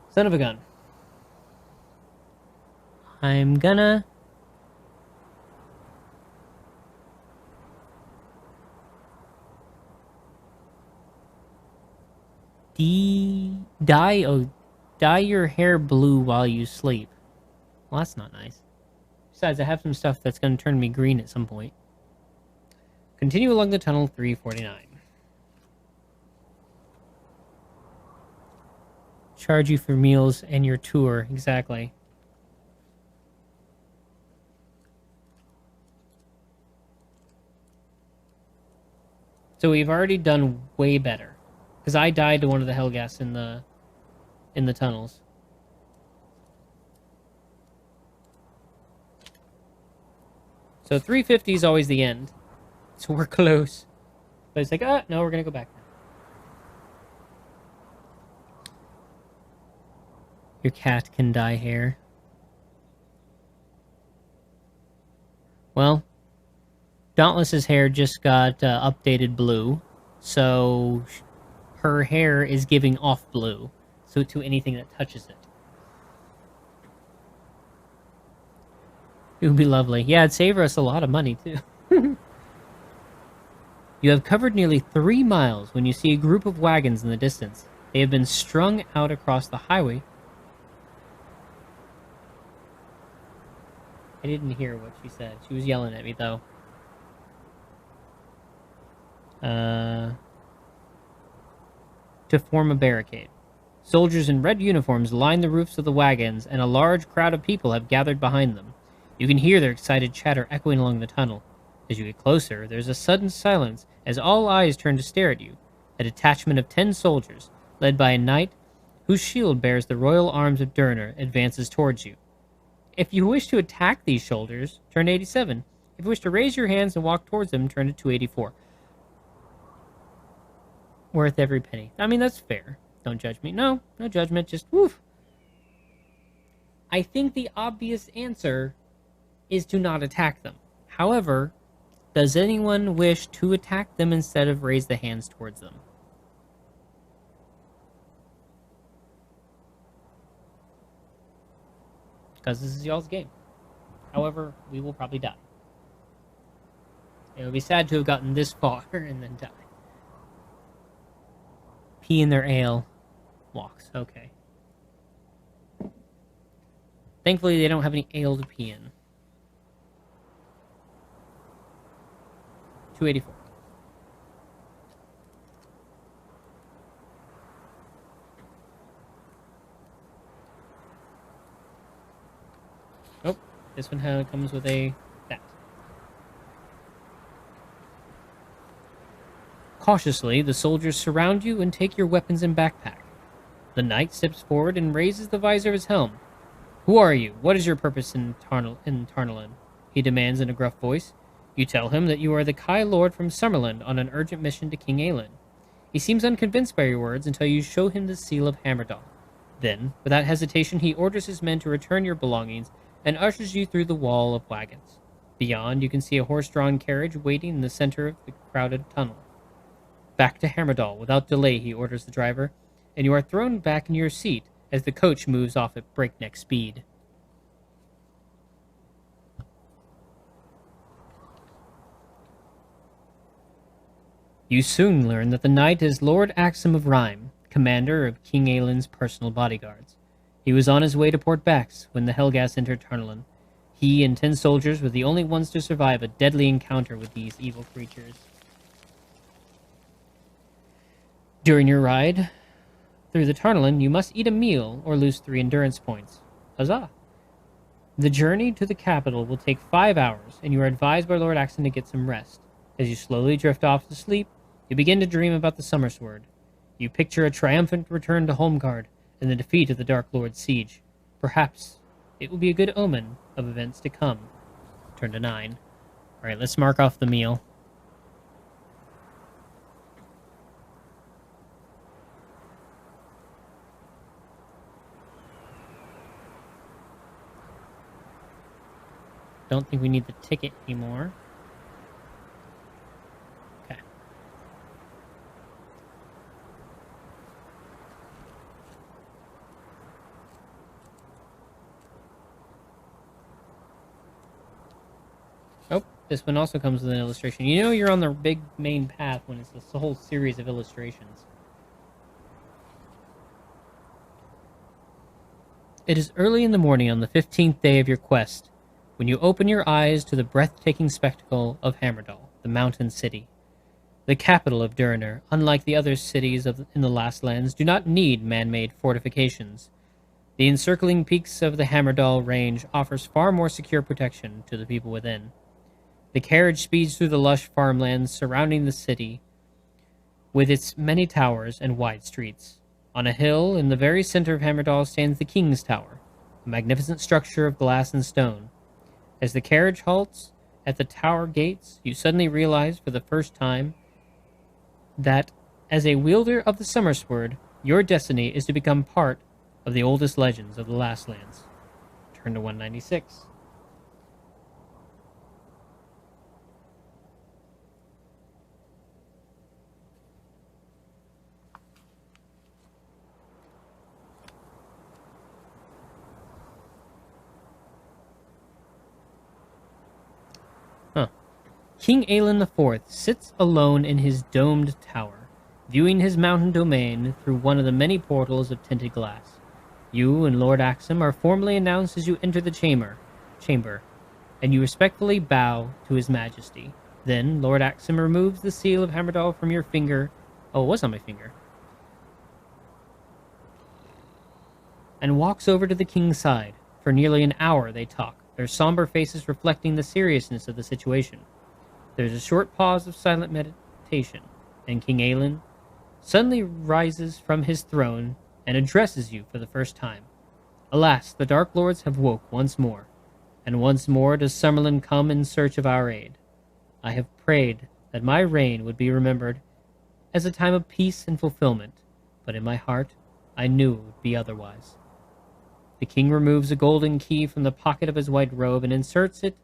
Son of a gun. I'm gonna dye your hair blue while you sleep. Well, that's not nice. Besides, I have some stuff that's gonna turn me green at some point. Continue along the tunnel 349. Charge you for meals and your tour, exactly. So we've already done way better. Because I died to one of the Helghast in the tunnels. So 350 is always the end. So we're close. But it's like, no, we're going to go back now. Your cat can dye hair. Well, Dauntless's hair just got updated blue. So her hair is giving off blue. So to anything that touches it. It would be lovely. Yeah, it'd save us a lot of money, too. You have covered nearly 3 miles when you see a group of wagons in the distance. They have been strung out across the highway. I didn't hear what she said. She was yelling at me, though. To form a barricade. Soldiers in red uniforms line the roofs of the wagons, and a large crowd of people have gathered behind them. You can hear their excited chatter echoing along the tunnel. As you get closer, there's a sudden silence as all eyes turn to stare at you. A detachment of 10 soldiers, led by a knight whose shield bears the royal arms of Durner, advances towards you. If you wish to attack these soldiers, turn to 87. If you wish to raise your hands and walk towards them, turn to 284. Worth every penny. I mean, that's fair. Don't judge me. No judgment, just woof. I think the obvious answer is to not attack them. However, does anyone wish to attack them instead of raise the hands towards them? Because this is y'all's game. However, we will probably die. It would be sad to have gotten this far and then die. Pee in their ale. Walks. Okay. Thankfully, they don't have any ale to pee in. 284. Nope. This one comes with that. Cautiously, the soldiers surround you and take your weapons and backpack. The knight steps forward and raises the visor of his helm. Who are you? What is your purpose in Tarnalin? He demands in a gruff voice. You tell him that you are the Kai Lord from Summerland on an urgent mission to King Aelin. He seems unconvinced by your words until you show him the seal of Hammerdall. Then, without hesitation, he orders his men to return your belongings and ushers you through the wall of wagons. Beyond, you can see a horse-drawn carriage waiting in the center of the crowded tunnel. Back to Hammerdall. Without delay, he orders the driver, and you are thrown back in your seat as the coach moves off at breakneck speed. You soon learn that the knight is Lord Axum of Rhyme, commander of King Aelin's personal bodyguards. He was on his way to Port Bax when the Helghast entered Tarnalin. He and 10 soldiers were the only ones to survive a deadly encounter with these evil creatures. During your ride through the Tarnelin, you must eat a meal or lose 3 endurance points. Huzzah! The journey to the capital will take 5 hours, and you are advised by Lord Axon to get some rest. As you slowly drift off to sleep, you begin to dream about the Summer Sword. You picture a triumphant return to Holmgard and the defeat of the Dark Lord's siege. Perhaps it will be a good omen of events to come. Turn to 9. Alright, let's mark off the meal. Don't think we need the ticket anymore. Okay. Oh, this one also comes with an illustration. You know you're on the big main path when it's this whole series of illustrations. It is early in the morning on the 15th day of your quest when you open your eyes to the breathtaking spectacle of Hammerdal, the mountain city. The capital of Durinur, unlike the other cities in the Last Lands, do not need man-made fortifications. The encircling peaks of the Hammerdal range offers far more secure protection to the people within. The carriage speeds through the lush farmlands surrounding the city, with its many towers and wide streets. On a hill in the very center of Hammerdal stands the King's Tower, a magnificent structure of glass and stone. As the carriage halts at the tower gates, you suddenly realize for the first time that, as a wielder of the Summer Sword, your destiny is to become part of the oldest legends of the Last Lands. Turn to 196. King Aelin IV sits alone in his domed tower, viewing his mountain domain through one of the many portals of tinted glass. You and Lord Axum are formally announced as you enter the chamber, and you respectfully bow to his majesty. Then Lord Axum removes the seal of Hammerdal from your finger. Oh, it was on my finger. And walks over to the king's side. For nearly an hour they talk, their somber faces reflecting the seriousness of the situation. There's a short pause of silent meditation, and King Aelin suddenly rises from his throne and addresses you for the first time. Alas, the Dark Lords have woke once more, and once more does Summerlin come in search of our aid. I have prayed that my reign would be remembered as a time of peace and fulfillment, but in my heart I knew it would be otherwise. The king removes a golden key from the pocket of his white robe and inserts it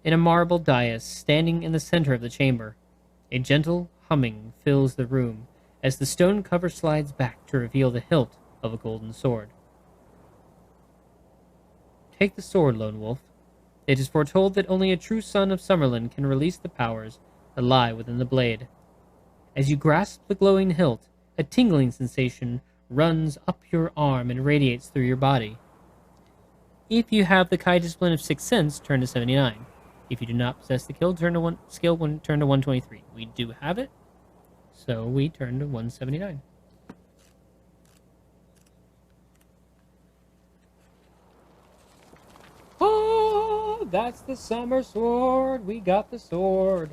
in a marble dais standing in the center of the chamber. A gentle humming fills the room as the stone cover slides back to reveal the hilt of a golden sword. Take the sword, Lone Wolf. It is foretold that only a true son of Summerlin can release the powers that lie within the blade. As you grasp the glowing hilt, a tingling sensation runs up your arm and radiates through your body. If you have the Kai discipline of Sixth Sense, turn to 79. If you do not possess the skill, turn to 123. We do have it, so we turn to 179. Oh, that's the Summer Sword. We got the sword.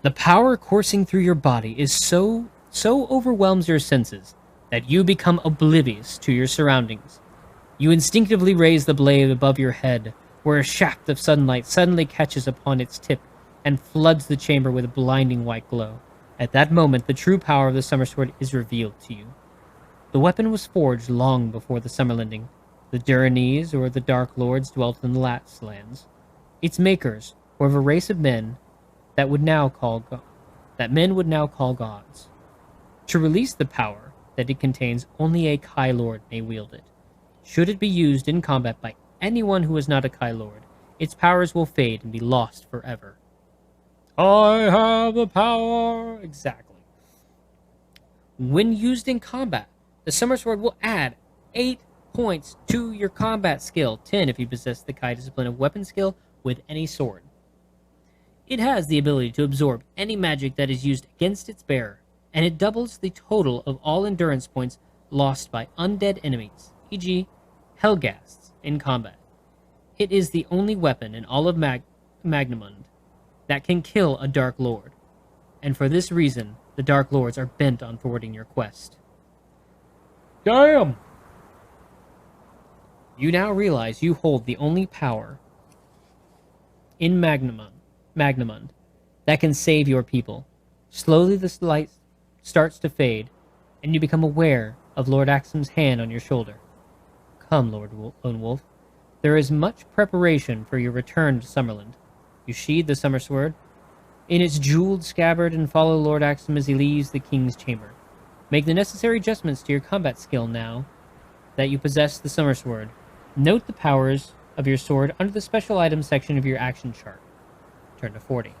The power coursing through your body is so overwhelms your senses that you become oblivious to your surroundings. You instinctively raise the blade above your head, where a shaft of sunlight suddenly catches upon its tip and floods the chamber with a blinding white glow. At that moment, the true power of the Summer Sword is revealed to you. The weapon was forged long before the Summerlending. The Durinese, or the Dark Lords, dwelt in the Last Lands. Its makers were of a race of men that men would now call gods. To release the power that it contains, only a Kai Lord may wield it. Should it be used in combat by anyone who is not a Kai Lord, its powers will fade and be lost forever. I have the power! Exactly. When used in combat, the Summer Sword will add 8 points to your combat skill. 10 if you possess the Kai discipline of weapon skill with any sword. It has the ability to absorb any magic that is used against its bearer, and it doubles the total of all endurance points lost by undead enemies, e.g., Hellghasts, in combat. It is the only weapon in all of Magnamund that can kill a Dark Lord, and for this reason, the Dark Lords are bent on thwarting your quest. Damn! You now realize you hold the only power in Magnamund that can save your people. Slowly the light starts to fade, and you become aware of Lord Axum's hand on your shoulder. Come, Lone Wolf. There is much preparation for your return to Summerland. You sheathe the summer sword in its jeweled scabbard and follow Lord Axum as he leaves the king's chamber. Make the necessary adjustments to your combat skill now that you possess the summer sword. Note the powers of your sword under the special items section of your action chart. Turn to 40.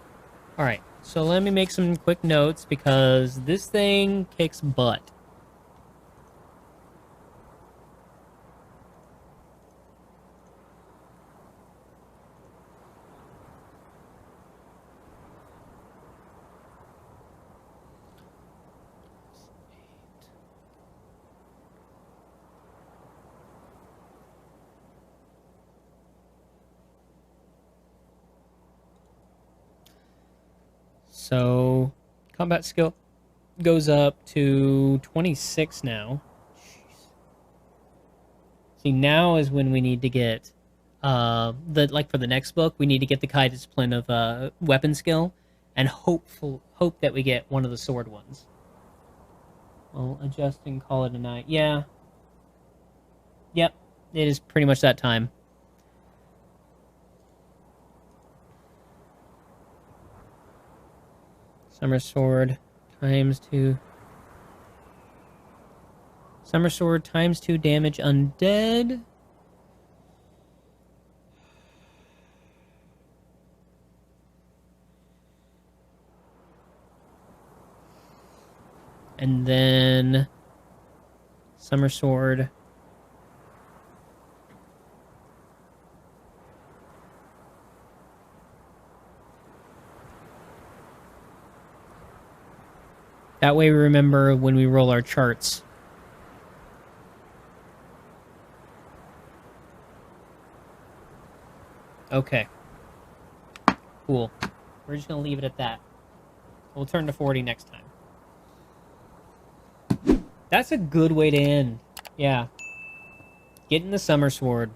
Alright, so let me make some quick notes because this thing kicks butt. So, combat skill goes up to 26 now. Jeez. See, now is when we need to get for the next book, we need to get the Kai discipline of weapon skill, and hope that we get one of the sword ones. Well, adjust and call it a night. Yeah. Yep, it is pretty much that time. Summer Sword times 2. Summer Sword times 2 damage undead. And then Summer Sword. That way we remember when we roll our charts. Okay. Cool. We're just going to leave it at that. We'll turn to 40 next time. That's a good way to end. Yeah. Getting the Summer Sword.